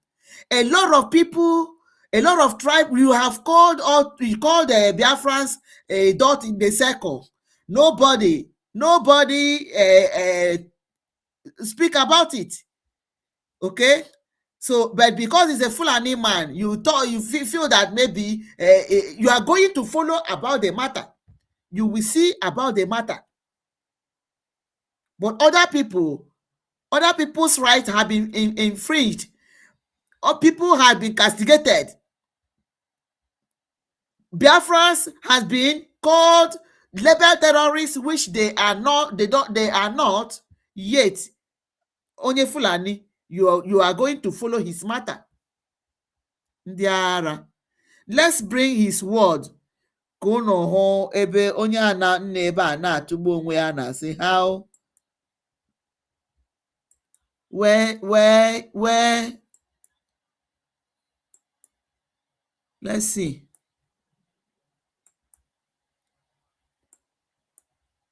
A lot of people, a lot of tribes, you have called the Biafrans a dot in the circle. Nobody speak about it. Okay? So, but because he's a Fulani man, you feel that maybe you are going to follow about the matter. You will see about the matter. But other people's rights have been infringed. Or people have been castigated. Biafrans has been called labeled terrorists, which they are not. They are not yet. Onye Fulani, you are going to follow his matter. Ndiara, let's bring his word. Kono ho ebe onye ana neba na atugbo onwe ya na say how. Where let's see.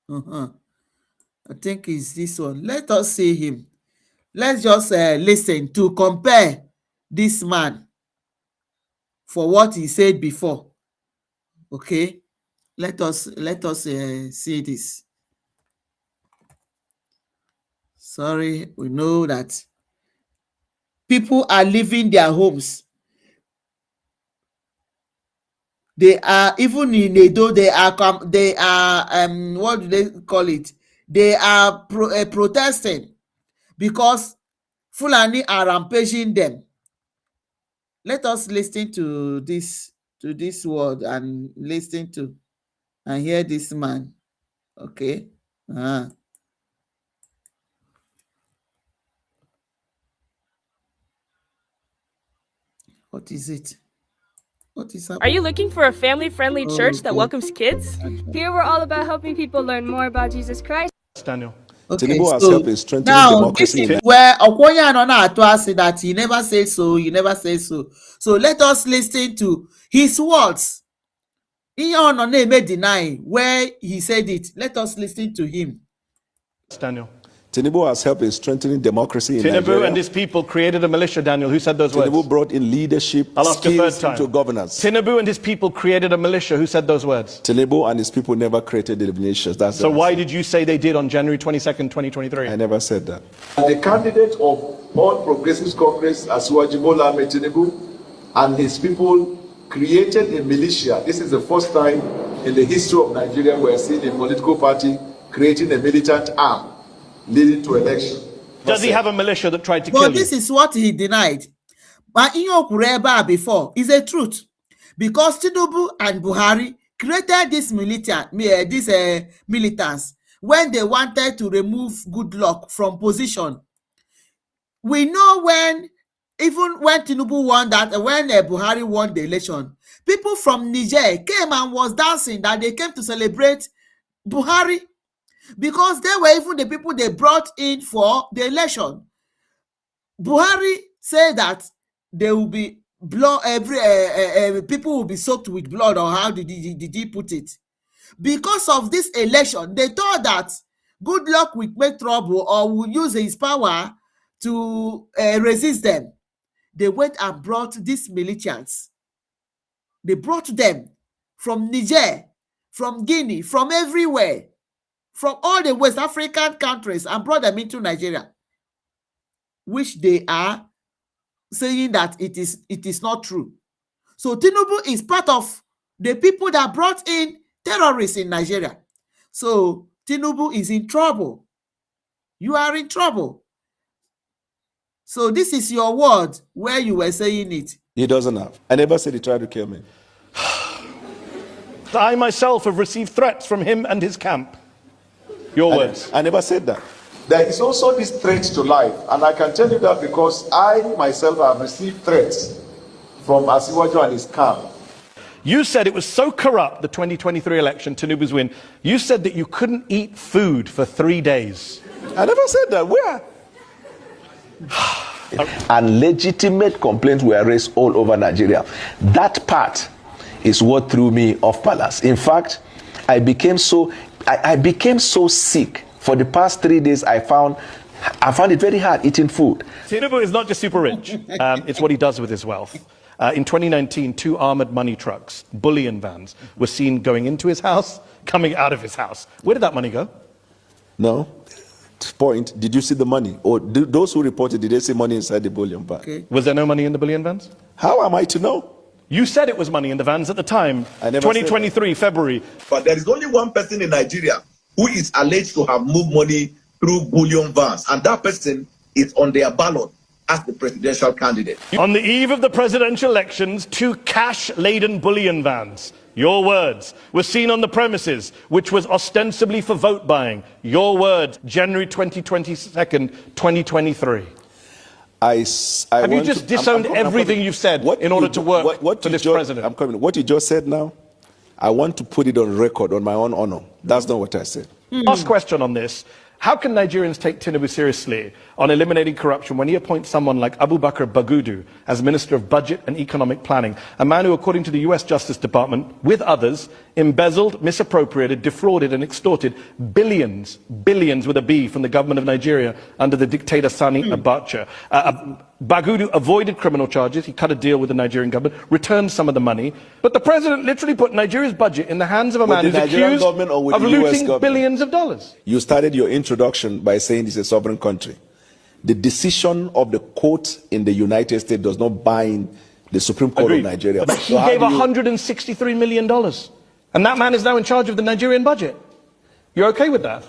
I think it's this one. Let us see him. Let's just listen to compare this man for what he said before. Okay, let us see this. Sorry, we know that people are leaving their homes. They are, even in Edo, they are what do they call it? They are protesting because Fulani are rampaging them. Let us listen to this word and listen to and hear this man. Okay. What is it? What is happening? Are you looking for a family-friendly church that Okay. welcomes kids? Here we're all about helping people learn more about Jesus Christ. Daniel. Okay, Tinubu has so helped in strengthening now this democracy is in where Okoye Anona to say that he never said so, he never said so. So let us listen to his words. He on may deny where he said it. Let us listen to him. Daniel. Tinubu has helped in strengthening democracy in Tinubu Nigeria. and his people created a militia, Daniel. Who said those Tinubu words? brought in leadership I'll ask you a third skills time. into governance. Tinubu and his people created a militia. Who said those words? Tinubu and his people never created the militias. That's So why did you say they did on January 22nd, 2023? I never said that. The candidate of All Progressives Congress, Asiwaju Bola Ahmed Tinubu, and his people created a militia. This is the first time in the history of Nigeria we are seeing a political party creating a militant arm leading to election. Does he have a militia that tried to But kill this you? is what he denied. But in your before is a truth. Because Tinubu and Buhari created this militants when they wanted to remove Goodluck from position. We know even when Tinubu won that, when Buhari won the election, people from Niger came and was dancing that they came to celebrate Buhari because they were even the people they brought in for the election. Buhari said that there will be blood, people will be soaked with blood, or how did he put it? Because of this election, they thought that Goodluck would make trouble or will use his power to resist them. They went and brought these militiants. They brought them from Niger, from Guinea, from everywhere, from all the West African countries, and brought them into Nigeria, which they are saying that it is not true. So Tinubu is part of the people that brought in terrorists in Nigeria. So Tinubu is in trouble. You are in trouble. So this is your word where you were saying it. He doesn't have. I never said he tried to kill me. I myself have received threats from him and his camp. Your words. I never said that. There is also this threat to life, and I can tell you that because I myself have received threats from Asiwaju and his camp. You said it was so corrupt, the 2023 election, Tinubu's win. You said that you couldn't eat food for 3 days. I never said that. Where? And legitimate complaints were raised all over Nigeria. That part is what threw me off balance. In fact, I became so sick. For the past 3 days, I found it very hard eating food. Tinubu is not just super rich. It's what he does with his wealth. In 2019, 2 armored money trucks, bullion vans, were seen going into his house, coming out of his house. Where did that money go? No. Point. Did you see the money? Or those who reported, did they see money inside the bullion van? Okay. Was there no money in the bullion vans? How am I to know? You said it was money in the vans at the time. I never 2023, February. But there is only one person in Nigeria who is alleged to have moved money through bullion vans, and that person is on their ballot as the presidential candidate. On the eve of the presidential elections, 2 cash-laden bullion vans, your words, were seen on the premises, which was ostensibly for vote buying. Your words, January 2022, 2023. Have you just disowned everything you've said in order to work for this president? I'm coming. What you just said now, I want to put it on record, on my own honor. That's not what I said. Last question on this. How can Nigerians take Tinubu seriously on eliminating corruption when he appoints someone like Abubakar Bagudu as Minister of Budget and Economic Planning, a man who, according to the US Justice Department, with others, embezzled, misappropriated, defrauded and extorted billions with a B from the government of Nigeria under the dictator Sani Abacha. Bagudu avoided criminal charges. He cut a deal with the Nigerian government, returned some of the money. But the president literally put Nigeria's budget in the hands of a man who's accused of looting billions of dollars. You started your introduction by saying it's a sovereign country. The decision of the court in the United States does not bind the Supreme Court of Nigeria. But he gave $163 million. And that man is now in charge of the Nigerian budget. You're okay with that?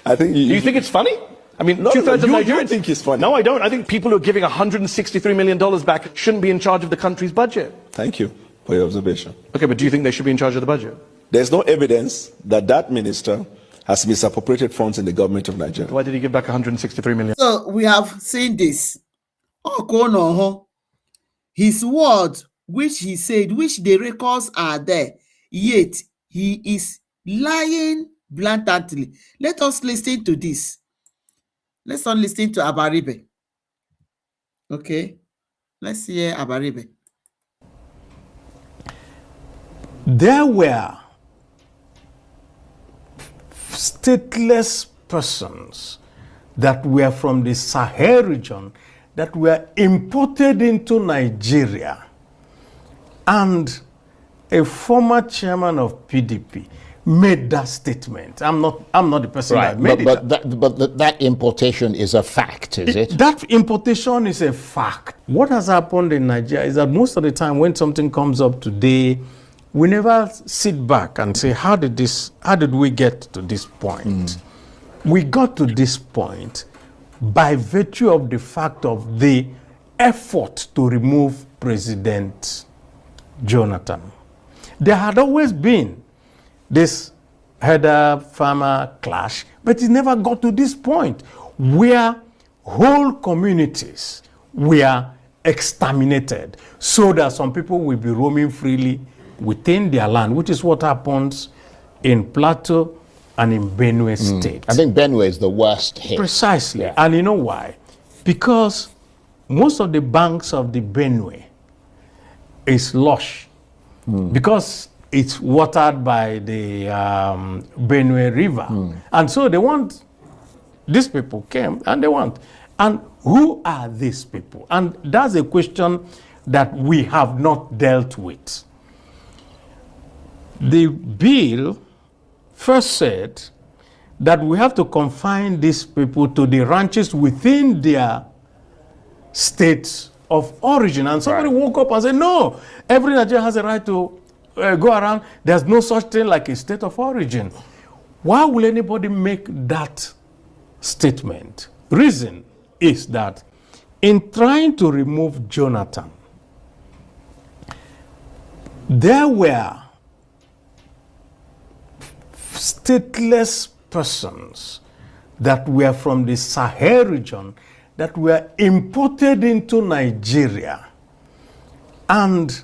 I think Do you think it's funny? I mean, two-thirds of Nigerians... You think it's funny? No, I don't. I think people who are giving $163 million back shouldn't be in charge of the country's budget. Thank you for your observation. Okay, but do you think they should be in charge of the budget? There's no evidence that that minister has misappropriated funds in the government of Nigeria. Why did he give back $163 million? So we have seen this. His word which he said, which the records are there, yet he is lying blatantly. Let us listen to this. Let's not listen to Abaribe. Okay, let's hear Abaribe. There were stateless persons that were from the Sahel region that were imported into Nigeria, and a former chairman of PDP made that statement. I'm not the person that made it. But that importation is a fact, is it? That importation is a fact. What has happened in Nigeria is that most of the time when something comes up today, we never sit back and say, how did we get to this point? We got to this point by virtue of the fact of the effort to remove President Jonathan. There had always been this herder-farmer clash, but it never got to this point where whole communities were exterminated so that some people will be roaming freely within their land, which is what happens in Plateau and in Benue State. I think Benue is the worst hit. Precisely. Yeah. And you know why? Because most of the banks of the Benue is lush because it's watered by the Benue River. And so they want, these people came and they want. And who are these people? And that's a question that we have not dealt with. The bill first said that we have to confine these people to the ranches within their states of origin. And somebody woke up and said, no, every Nigerian has a right to go around. There's no such thing like a state of origin. Why will anybody make that statement? Reason is that in trying to remove Jonathan, there were stateless persons that were from the Sahel region that were imported into Nigeria, and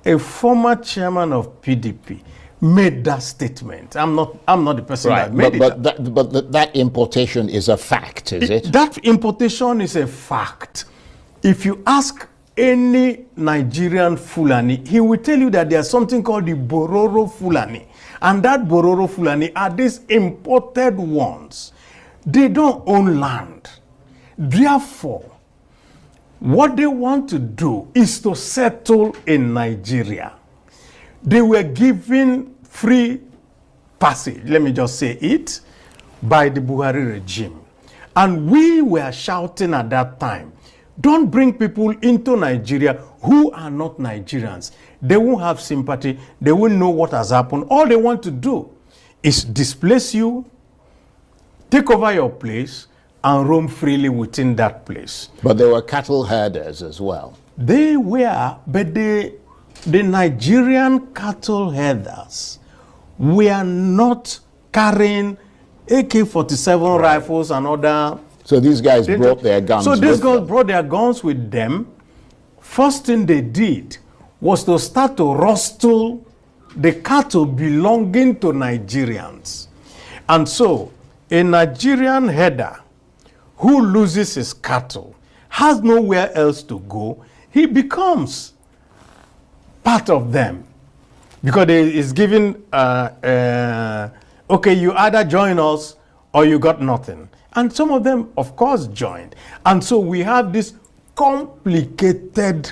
a former chairman of PDP made that statement. I'm not the person that made it. But that importation is a fact, is it? That importation is a fact. If you ask any Nigerian Fulani, he will tell you that there's something called the Bororo Fulani. And that Bororo Fulani are these imported ones. They don't own land. Therefore, what they want to do is to settle in Nigeria. They were given free passage, let me just say it, by the Buhari regime. And we were shouting at that time, don't bring people into Nigeria who are not Nigerians. They won't have sympathy. They won't know what has happened. All they want to do is displace you, take over your place, and roam freely within that place. But there were cattle herders as well. They were, but the Nigerian cattle herders were not carrying AK-47 rifles and other. So these guys brought their guns with them. So these guys brought their guns with them. First thing they did was to start to rustle the cattle belonging to Nigerians. And so a Nigerian herder who loses his cattle has nowhere else to go. He becomes part of them because he is given, okay, you either join us or you got nothing. And some of them, of course, joined. And so we have this complicated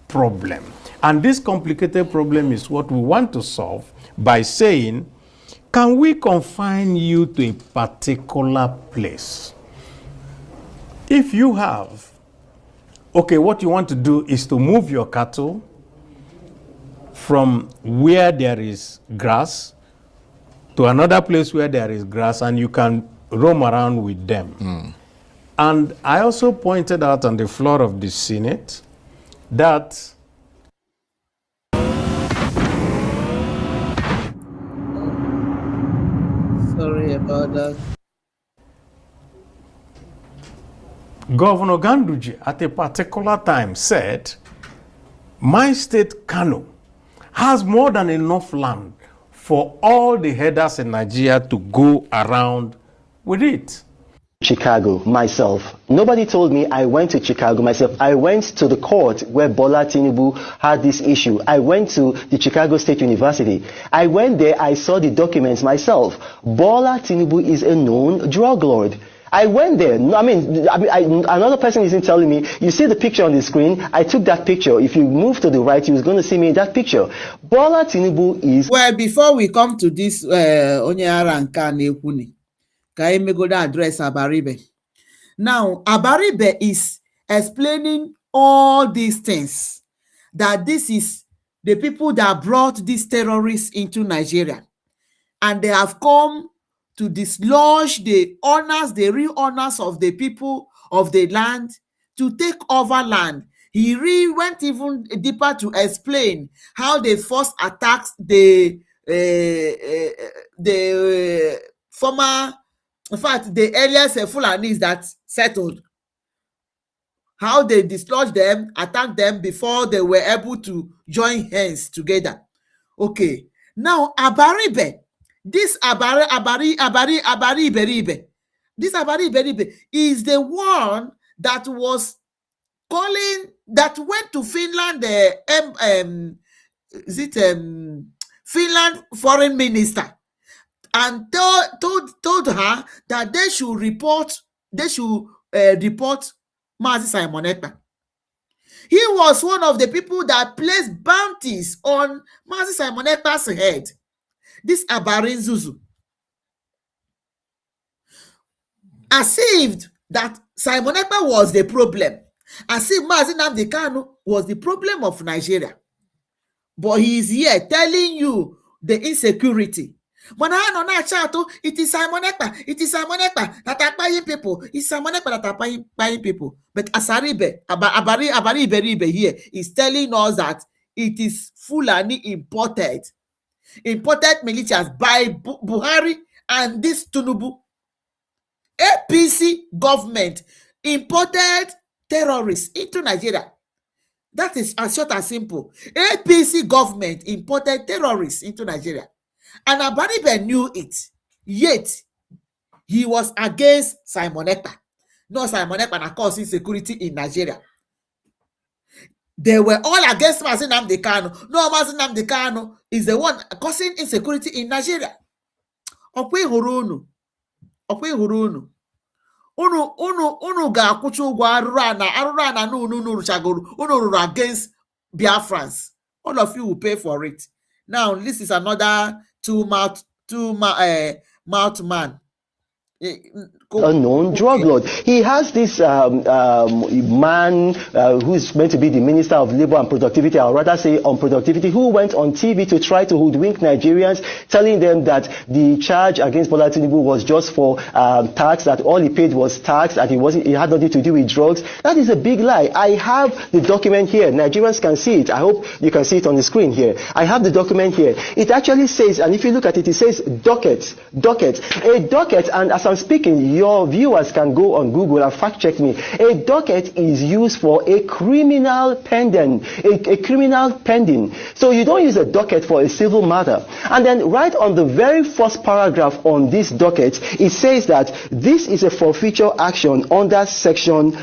problem. And this complicated problem is what we want to solve by saying, can we confine you to a particular place? If you have, okay, what you want to do is to move your cattle from where there is grass to another place where there is grass, and you can roam around with them. And I also pointed out on the floor of the Senate that sorry about that. Governor Ganduji at a particular time said my state, Kano, has more than enough land for all the headers in Nigeria to go around with it. Chicago myself. Nobody told me I went to Chicago myself. I went to the court where Bwala Tinubu had this issue. I went to the Chicago State University. I went there, I saw the documents myself. Bwala Tinubu is a known drug lord. I went there. Another person isn't telling me. You see the picture on the screen. I took that picture. If you move to the right, you're going to see me in that picture. Bwala Tinubu is... Well, before we come to this, Onyara and Kanekuni, Kaime go address Abaribe. Now, Abaribe is explaining all these things, that this is the people that brought these terrorists into Nigeria, and they have come to dislodge the owners, the real owners of the people of the land, to take over land. He really went even deeper to explain how they first attacked the former, in fact, the earliest Fulanis that settled, how they dislodged them, attacked them before they were able to join hands together. Okay, now Abaribe, this Abaribe, this Abaribe is the one that was calling, that went to Finland, Finland foreign minister, and told her that they should report Mazi Simon Ekpa. He was one of the people that placed bounties on Mazi Simon Ekpa's head. This Abarin Zuzu, as if that Simon Ekpa was the problem, as if Mazi Nnamdi Kanu was the problem of Nigeria. But he is here telling you the insecurity. It is Simon Ekpa. It is Simon Ekpa that are buying people. It's Simon Ekpa that are buying people. But Abaribe here is telling us that it is Fulani imported militias by Buhari and this Tinubu. APC government imported terrorists into Nigeria. That is as short as simple. APC government imported terrorists into Nigeria. And Abaribe knew it. Yet, he was against Simon Ekpa. No, Simon Ekpa na cause insecurity in Nigeria. They were all against Mazi Nnamdi Kanu. No, Mazi Nnamdi Kanu is the one causing insecurity in Nigeria. Okwe hurunu. Unu ga-akwụcha ụgwọ arụrụ ana unu rụrụ against Biafrans. All of you will pay for it. Now, this is another two-mouth man. Unknown drug lord. He has this man who's meant to be the Minister of Labor and Productivity, or rather say on productivity, who went on TV to try to hoodwink Nigerians, telling them that the charge against Bwala Tinubu was just for tax, that all he paid was tax, that it had nothing to do with drugs. That is a big lie. I have the document here. Nigerians can see it. I hope you can see it on the screen here. I have the document here. It actually says, and if you look at it, it says docket. A docket, and as I'm speaking, your viewers can go on Google and fact check me. A docket is used for a criminal pending. A criminal pending. So you don't use a docket for a civil matter. And then right on the very first paragraph on this docket, it says that this is a forfeiture action under section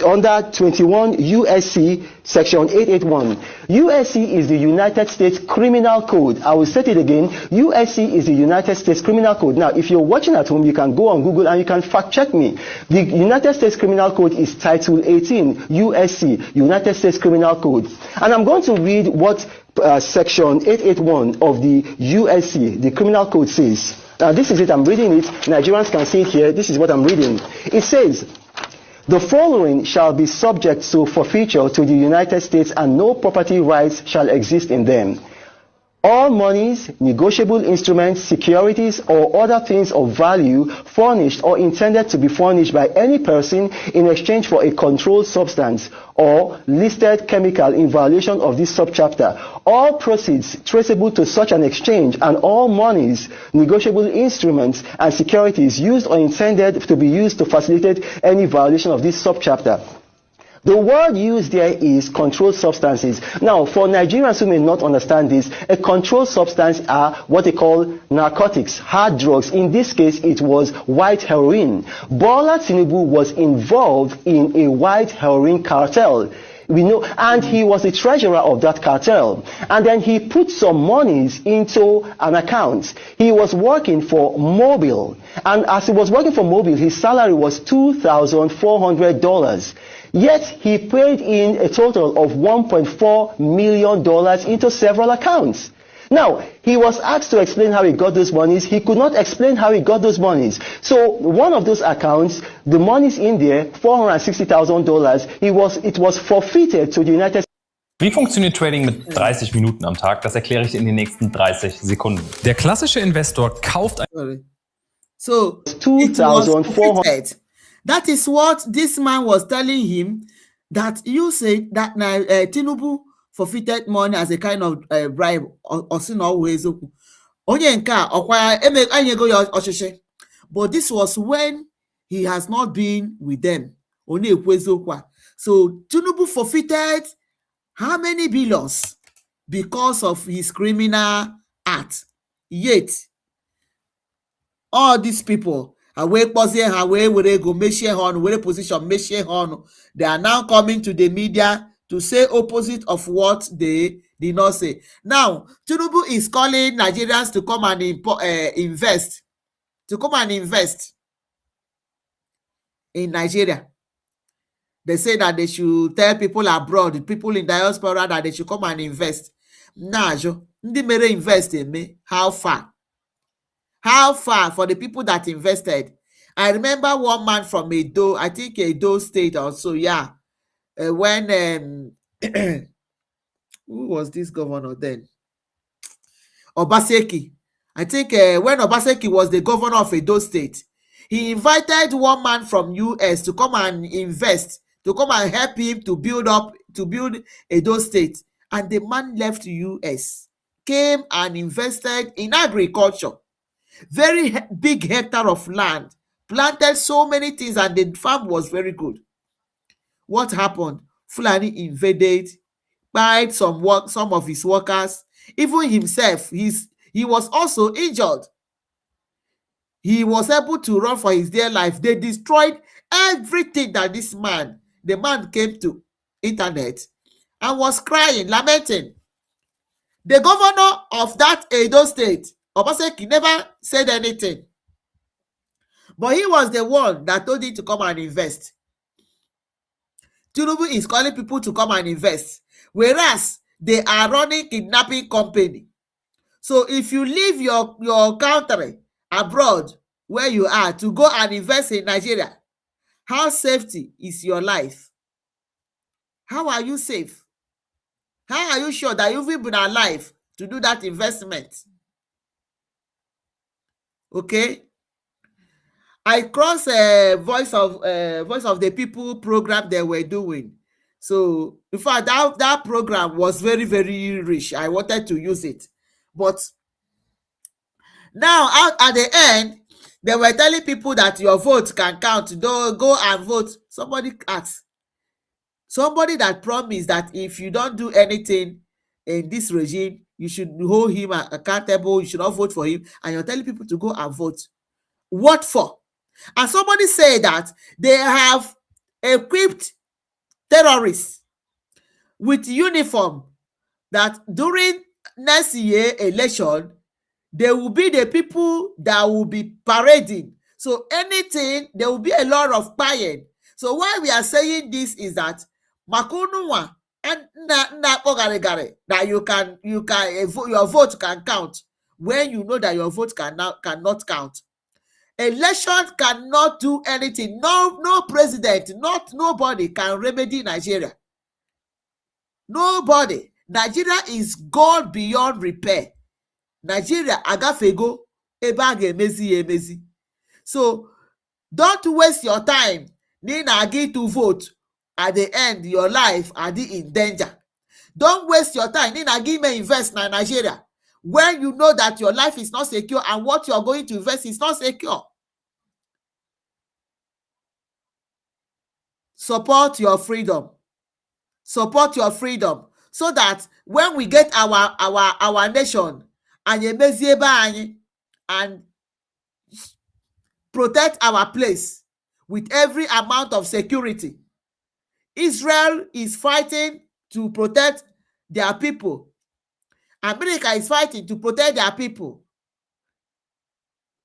under 21 USC section 881. USC is the United States Criminal Code. I will state it again. USC is the United States Criminal Code. Now, if you're watching at home, you can go on Google and you can fact check me. The United States Criminal Code is Title 18, USC, United States Criminal Code. And I'm going to read what section 881 of the USC, the Criminal Code, says. Now, this is it. I'm reading it. Nigerians can see it here. This is what I'm reading. It says, the following shall be subject to forfeiture to the United States, and no property rights shall exist in them. All monies, negotiable instruments, securities, or other things of value furnished or intended to be furnished by any person in exchange for a controlled substance or listed chemical in violation of this subchapter. All proceeds traceable to such an exchange, and all monies, negotiable instruments, and securities used or intended to be used to facilitate any violation of this subchapter. The word used there is controlled substances. Now, for Nigerians who may not understand this, a controlled substance are what they call narcotics, hard drugs. In this case, it was white heroin. Bwala Tinubu was involved in a white heroin cartel. We know, and he was the treasurer of that cartel. And then he put some monies into an account. He was working for Mobile. And as he was working for Mobile, his salary was $2,400. Yet he paid in a total of $1.4 million into several accounts. Now, he was asked to explain how he got those monies. He could not explain how he got those monies. So one of those accounts, the money's in there, $460,000, it was forfeited to the United States. Wie funktioniert Trading mit 30 Minuten am Tag? Das erkläre ich in den nächsten 30 Sekunden. Der klassische Investor kauft ein... So, it was forfeited. That is what this man was telling him, that you said that Tinubu forfeited money as a kind of bribe or sin always. But this was when he has not been with them. So Tinubu forfeited how many billions because of his criminal act? Yet all these people, they are now coming to the media to say opposite of what they did not say. Now, Tinubu is calling Nigerians to come and invest. To come and invest in Nigeria. They say that they should tell people abroad, people in diaspora, that they should come and invest. Now, ndị mere invest in me, how far? How far for the people that invested? I remember one man from Edo, I think Edo State also, yeah. When who was this governor then? Obaseki. I think when Obaseki was the governor of Edo State, he invited one man from US to come and invest, to come and help him to build Edo State. And the man left US, came and invested in agriculture. Very big hectare of land, planted so many things, and the farm was very good. What happened? Fulani invaded, buried some of his workers, even himself. He was also injured. He was able to run for his dear life. They destroyed everything that the man came to internet and was crying, lamenting. The governor of that Edo State, Obaseki, never said anything. But he was the one that told him to come and invest. Tinubu is calling people to come and invest, whereas they are running kidnapping company. So if you leave your country abroad where you are to go and invest in Nigeria, how safety is your life? How are you safe? How are you sure that you've been alive to do that investment? Okay. I crossed Voice of the People program they were doing. So in fact, that program was very, very rich. I wanted to use it. But now at the end, they were telling people that your vote can count. Don't go and vote. Somebody asked. Somebody that promised that if you don't do anything in this regime, you should hold him accountable, you should not vote for him, and you're telling people to go and vote. What for? And somebody said that they have equipped terrorists with uniform, that during next year election, they will be the people that will be parading. So anything, there will be a lot of buying. So why we are saying this is that Makununwa and that your vote can count when you know that your vote cannot count. Election cannot do anything. No president, nobody can remedy Nigeria. Nobody. Nigeria is gone beyond repair. Nigeria agafego ebe emezi. So don't waste your time. Nina to vote. At the end, your life are in danger. Don't waste your time. Nina me invest in Nigeria when you know that your life is not secure and what you are going to invest is not secure. Support your freedom. support your freedom, so that when we get our nation, and protect our place with every amount of security. Israel is fighting to protect their people. America is fighting to protect their people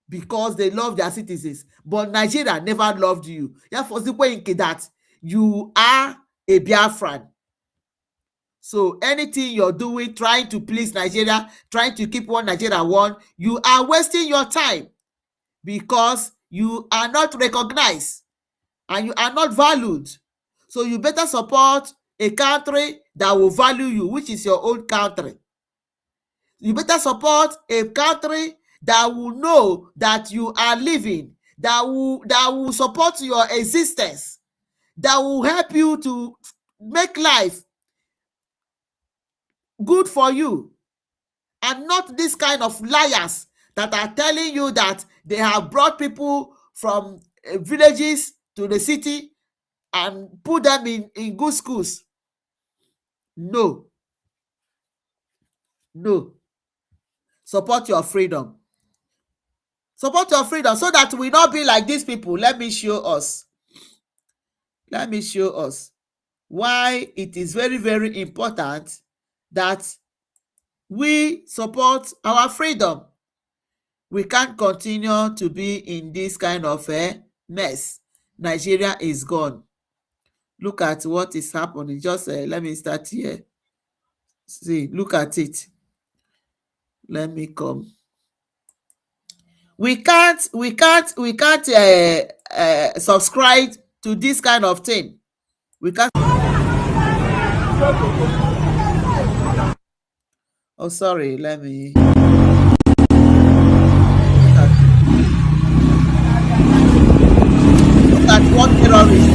because they love their citizens. But Nigeria never loved you. Therefore, that you are a Biafran. So anything you're doing, trying to please Nigeria, trying to keep one Nigeria one, you are wasting your time because you are not recognized and you are not valued. So you better support a country that will value you, which is your own country. You better support a country that will know that you are living, that will support your existence, that will help you to make life good for you, and not this kind of liars that are telling you that they have brought people from villages to the city and put them in good schools. No. Support your freedom. Support your freedom so that we not be like these people. Let me show us why it is very, very important that we support our freedom. We can't continue to be in this kind of a mess. Nigeria is gone. Look at what is happening. Just let me start here. See, look at it. Let me come. We can't subscribe to this kind of thing. We can't. Oh, sorry. Let me. Look at what terrorists.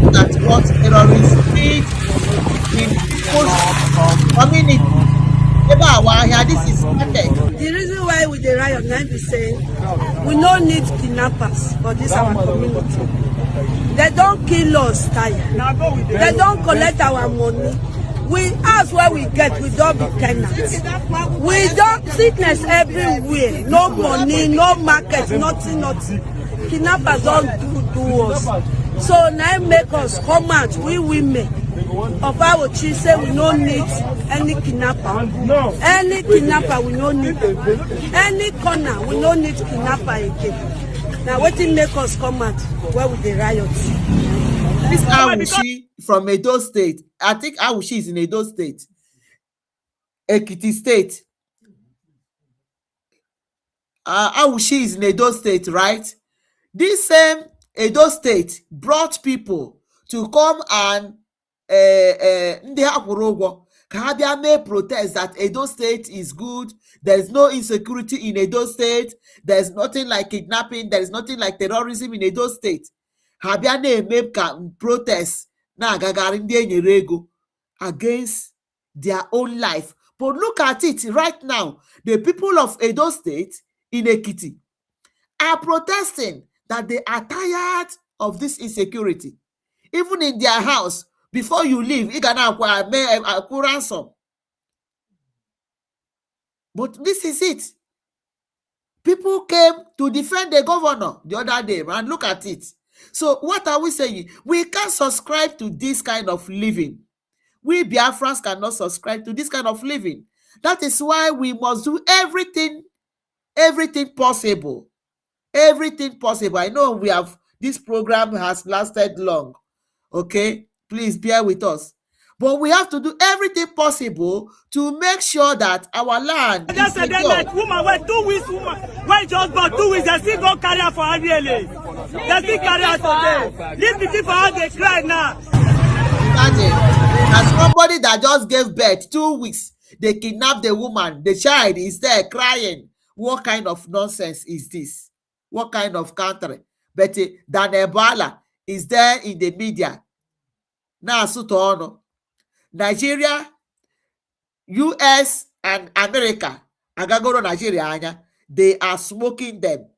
Look at what terrorists did in people's community. This is perfect. The reason why we the riot 9%, we don't need kidnappers for this our community. They don't kill us, tired. They don't collect our money. We ask where we get, we don't be tenants. We don't sickness everywhere. No money, no market, nothing. Kidnappers don't do us. So now make us come out, we women of our chief say we don't need any kidnapper. Any kidnapper we don't need. Any corner we don't need kidnapper again. Now what will make us come out where with the riots? This Awushi from Edo State. I think Awushi is in Edo State. Ekiti State. Awushi is in Edo State, right? This same Edo State brought people to come and ndị ha kwụrụ ụgwọ ka ha bịa mee protest that Edo State is good. There is no insecurity in Edo State. There is nothing like kidnapping. There is nothing like terrorism in Edo State. Ha bịa na-eme ka protest na-agagharị ndị enyere ego against their own life. But look at it right now. The people of Edo State in Ekiti are protesting that they are tired of this insecurity. Even in their house, before you leave, you can acquire ransom. But this is it. People came to defend the governor the other day, and look at it. So what are we saying? We can't subscribe to this kind of living. We Biafrans cannot subscribe to this kind of living. That is why we must do everything possible. Everything possible. I know this program has lasted long. Okay, please bear with us. But we have to do everything possible to make sure that our land is secure. Woman, wait, 2 weeks, woman. Wait, just about 2 weeks, they still go carry her for RDLA. They still carry her today. Leave the people out, they cry now. Imagine, as somebody that just gave birth 2 weeks, they kidnap the woman, the child is there crying. What kind of nonsense is this? What kind of country? But Bwala is there in the media. Now, Nigeria, US, and America, Agagoro Nigeria, they are smoking them.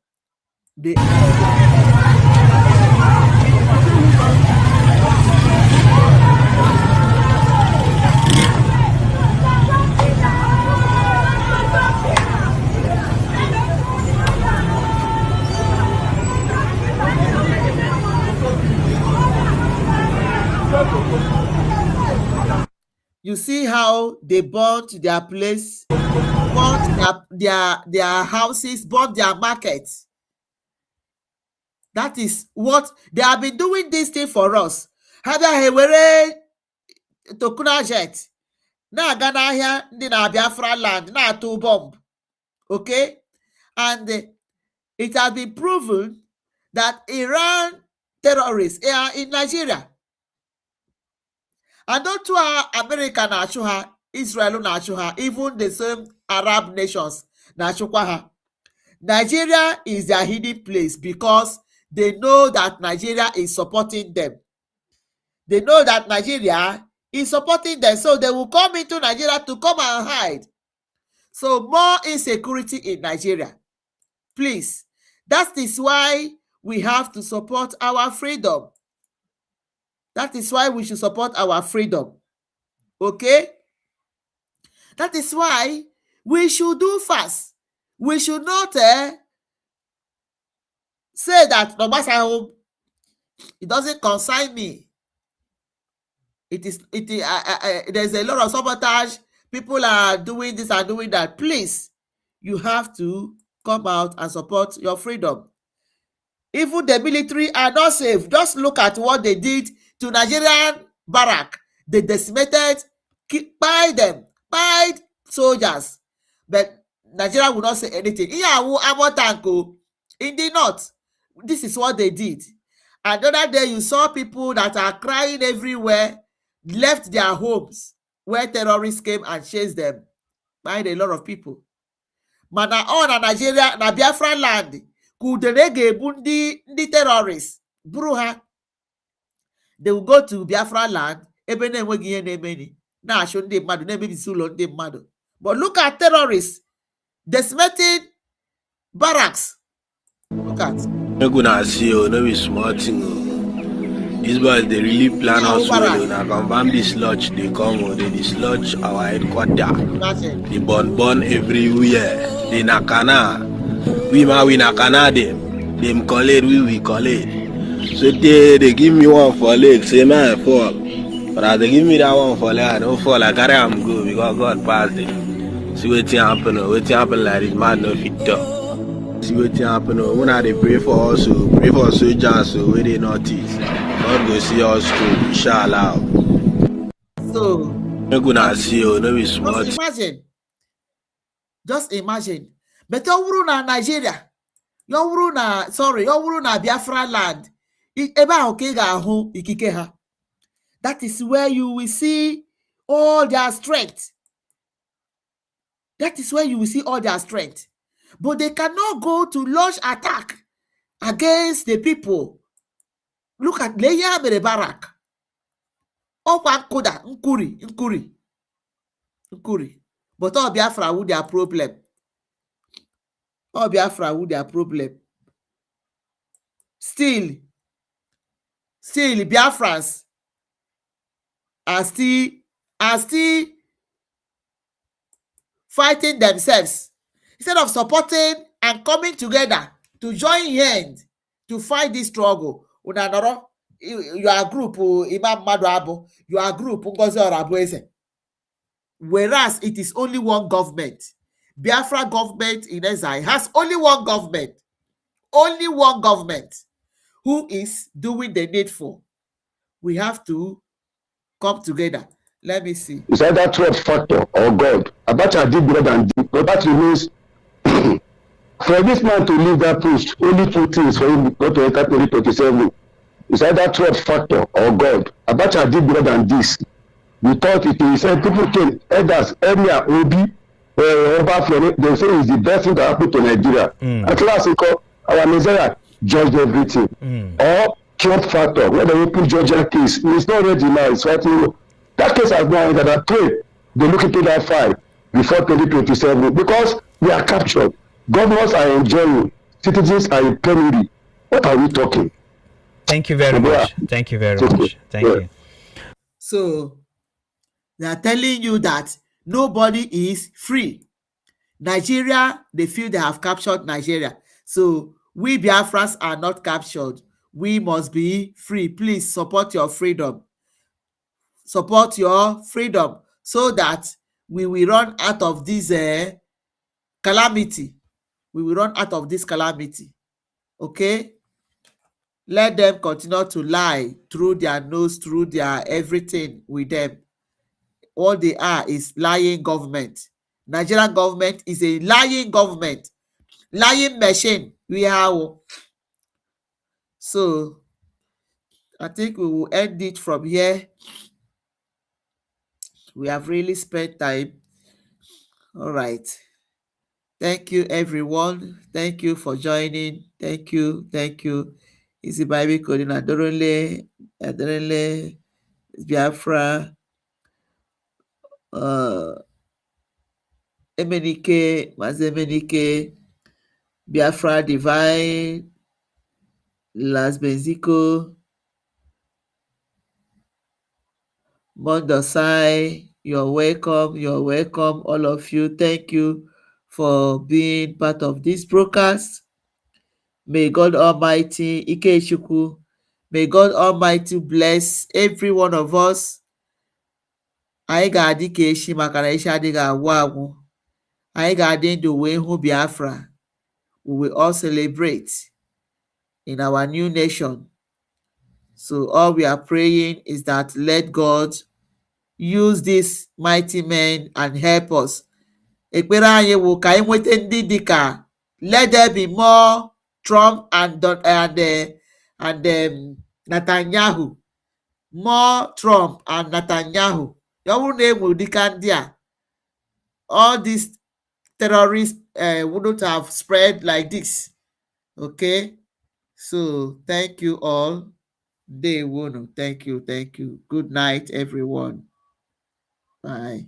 You see how they burnt their place, burnt their houses, burnt their markets. That is what they have been doing this thing for us. Hada hewere tokuna jet. Na aga n'ahịa ndị na Biafra land na-atụ bomb. Okay? And it has been proven that Iran terrorists are in Nigeria. And not to America na-achụ ha, Israel na-achụ ha, even the same Arab nations na-achụkwa ha. Nigeria is their hidden place because they know that Nigeria is supporting them. They know that Nigeria is supporting them, so they will come into Nigeria to come and hide. So more insecurity in Nigeria. Please, that is why we have to support our freedom. That is why we should support our freedom. Okay? That is why we should do fast. We should not say that no matter how it doesn't concern me. There's a lot of sabotage. People are doing this and doing that. Please, you have to come out and support your freedom. Even the military are not safe. Just look at what they did to Nigerian barrack. They decimated, pied soldiers. But Nigeria will not say anything. In the north, this is what they did. And the other day, you saw people that are crying everywhere, left their homes, where terrorists came and chased them. Find a lot of people. Mana on na Nigeria, na Biafra land, kudene bundi the terrorists. Bruha. They will go to Biafra land, ebene enweghị ihe na-emeni. Na-achụ ndị mmadụ, na-emebi ụlọ ndị mmadụ. But look at terrorists decimating barracks. Look at. No gonna see you, no be small thing. These boys they really plan us well. Now confirm this lodge they come, they dislodge our headquarters. They burn everywhere. They nakana. We nakana them collect, we collect. So they give me one for leg, say man fall. But as they give me that one for leg, I don't fall. I carry am go because God passed it. See what happen like this man no fit talk. See what happen when I pray for us, pray for soldiers so where they notice. God go see us through, inshallah. So no gonna see you, no be smart. Just imagine. But you na Nigeria. You na Biafra land. That is where you will see all their strength. That is where you will see all their strength. But they cannot go to launch attack against the people. Look at Leia Barak. Koda, Nkuri. But all Biafra with their problem. All Biafra with their problem. Still Biafrans are still fighting themselves. Instead of supporting and coming together to join hands to fight this struggle. You are a group, Imam Maduabo, you are a group, Ngozi Orabueze. Whereas it is only one government. Biafra government in exile has only one government. Only one government who is doing the needful. We have to come together. Let me see. It's either 12 factor or God. Abacha did better than this, but that remains for this man to leave that post, only two things for him not to enter 2027. It's either 12 factor or God. Abacha did better than this. We thought it is people came, elders, area, Obi, they say it's the best thing that happened to Nigeria. At last, our Nigeria judged everything. Or 12 factor, where they put Georgia case, it's not ready now. It's fighting. That case has now ended. I pray they look into that file before 2027 because we are captured. Governors are enjoying, citizens are in penury. What are we talking? Thank you very much. Thank you very much. Thank you. So they are telling you that nobody is free. Nigeria, they feel they have captured Nigeria. So we Biafrans are not captured. We must be free. Please support your freedom. Support your freedom. so that we will run out of this calamity. We will run out of this calamity. Okay? Let them continue to lie through their nose, through their everything with them. All they are is lying government. Nigerian government is a lying government. Lying machine. We have. So I think we will end it from here. We have really spent time. All right. Thank you, everyone. Thank you for joining. Thank you. Thank you. Easy Bible coding Adoronle, Biafra, Emenike, Mazemenike, Biafra Divine, Las Benzico, Mondosai. You're welcome. You're welcome, all of you. Thank you for being part of this broadcast. May God Almighty, Ikechukwu, may God Almighty bless every one of us. Anyị ga-adị ka echi maka na echi adịghị agwụ agwụ. Anyị ga-adị ndụ wee hụ Biafra. We will all celebrate in our new nation. So all we are praying is that let God use these mighty men and help us. Ekpere anyị wụ ka anyị nweta ndị dịka let there be more Trump and Netanyahu. More Trump and Netanyahu. Ya bụrụ na enwere dịka ndị a, all these terrorists wouldn't have spread like this. Okay? So thank you all. Day one. Thank you. Thank you. Good night, everyone. Bye.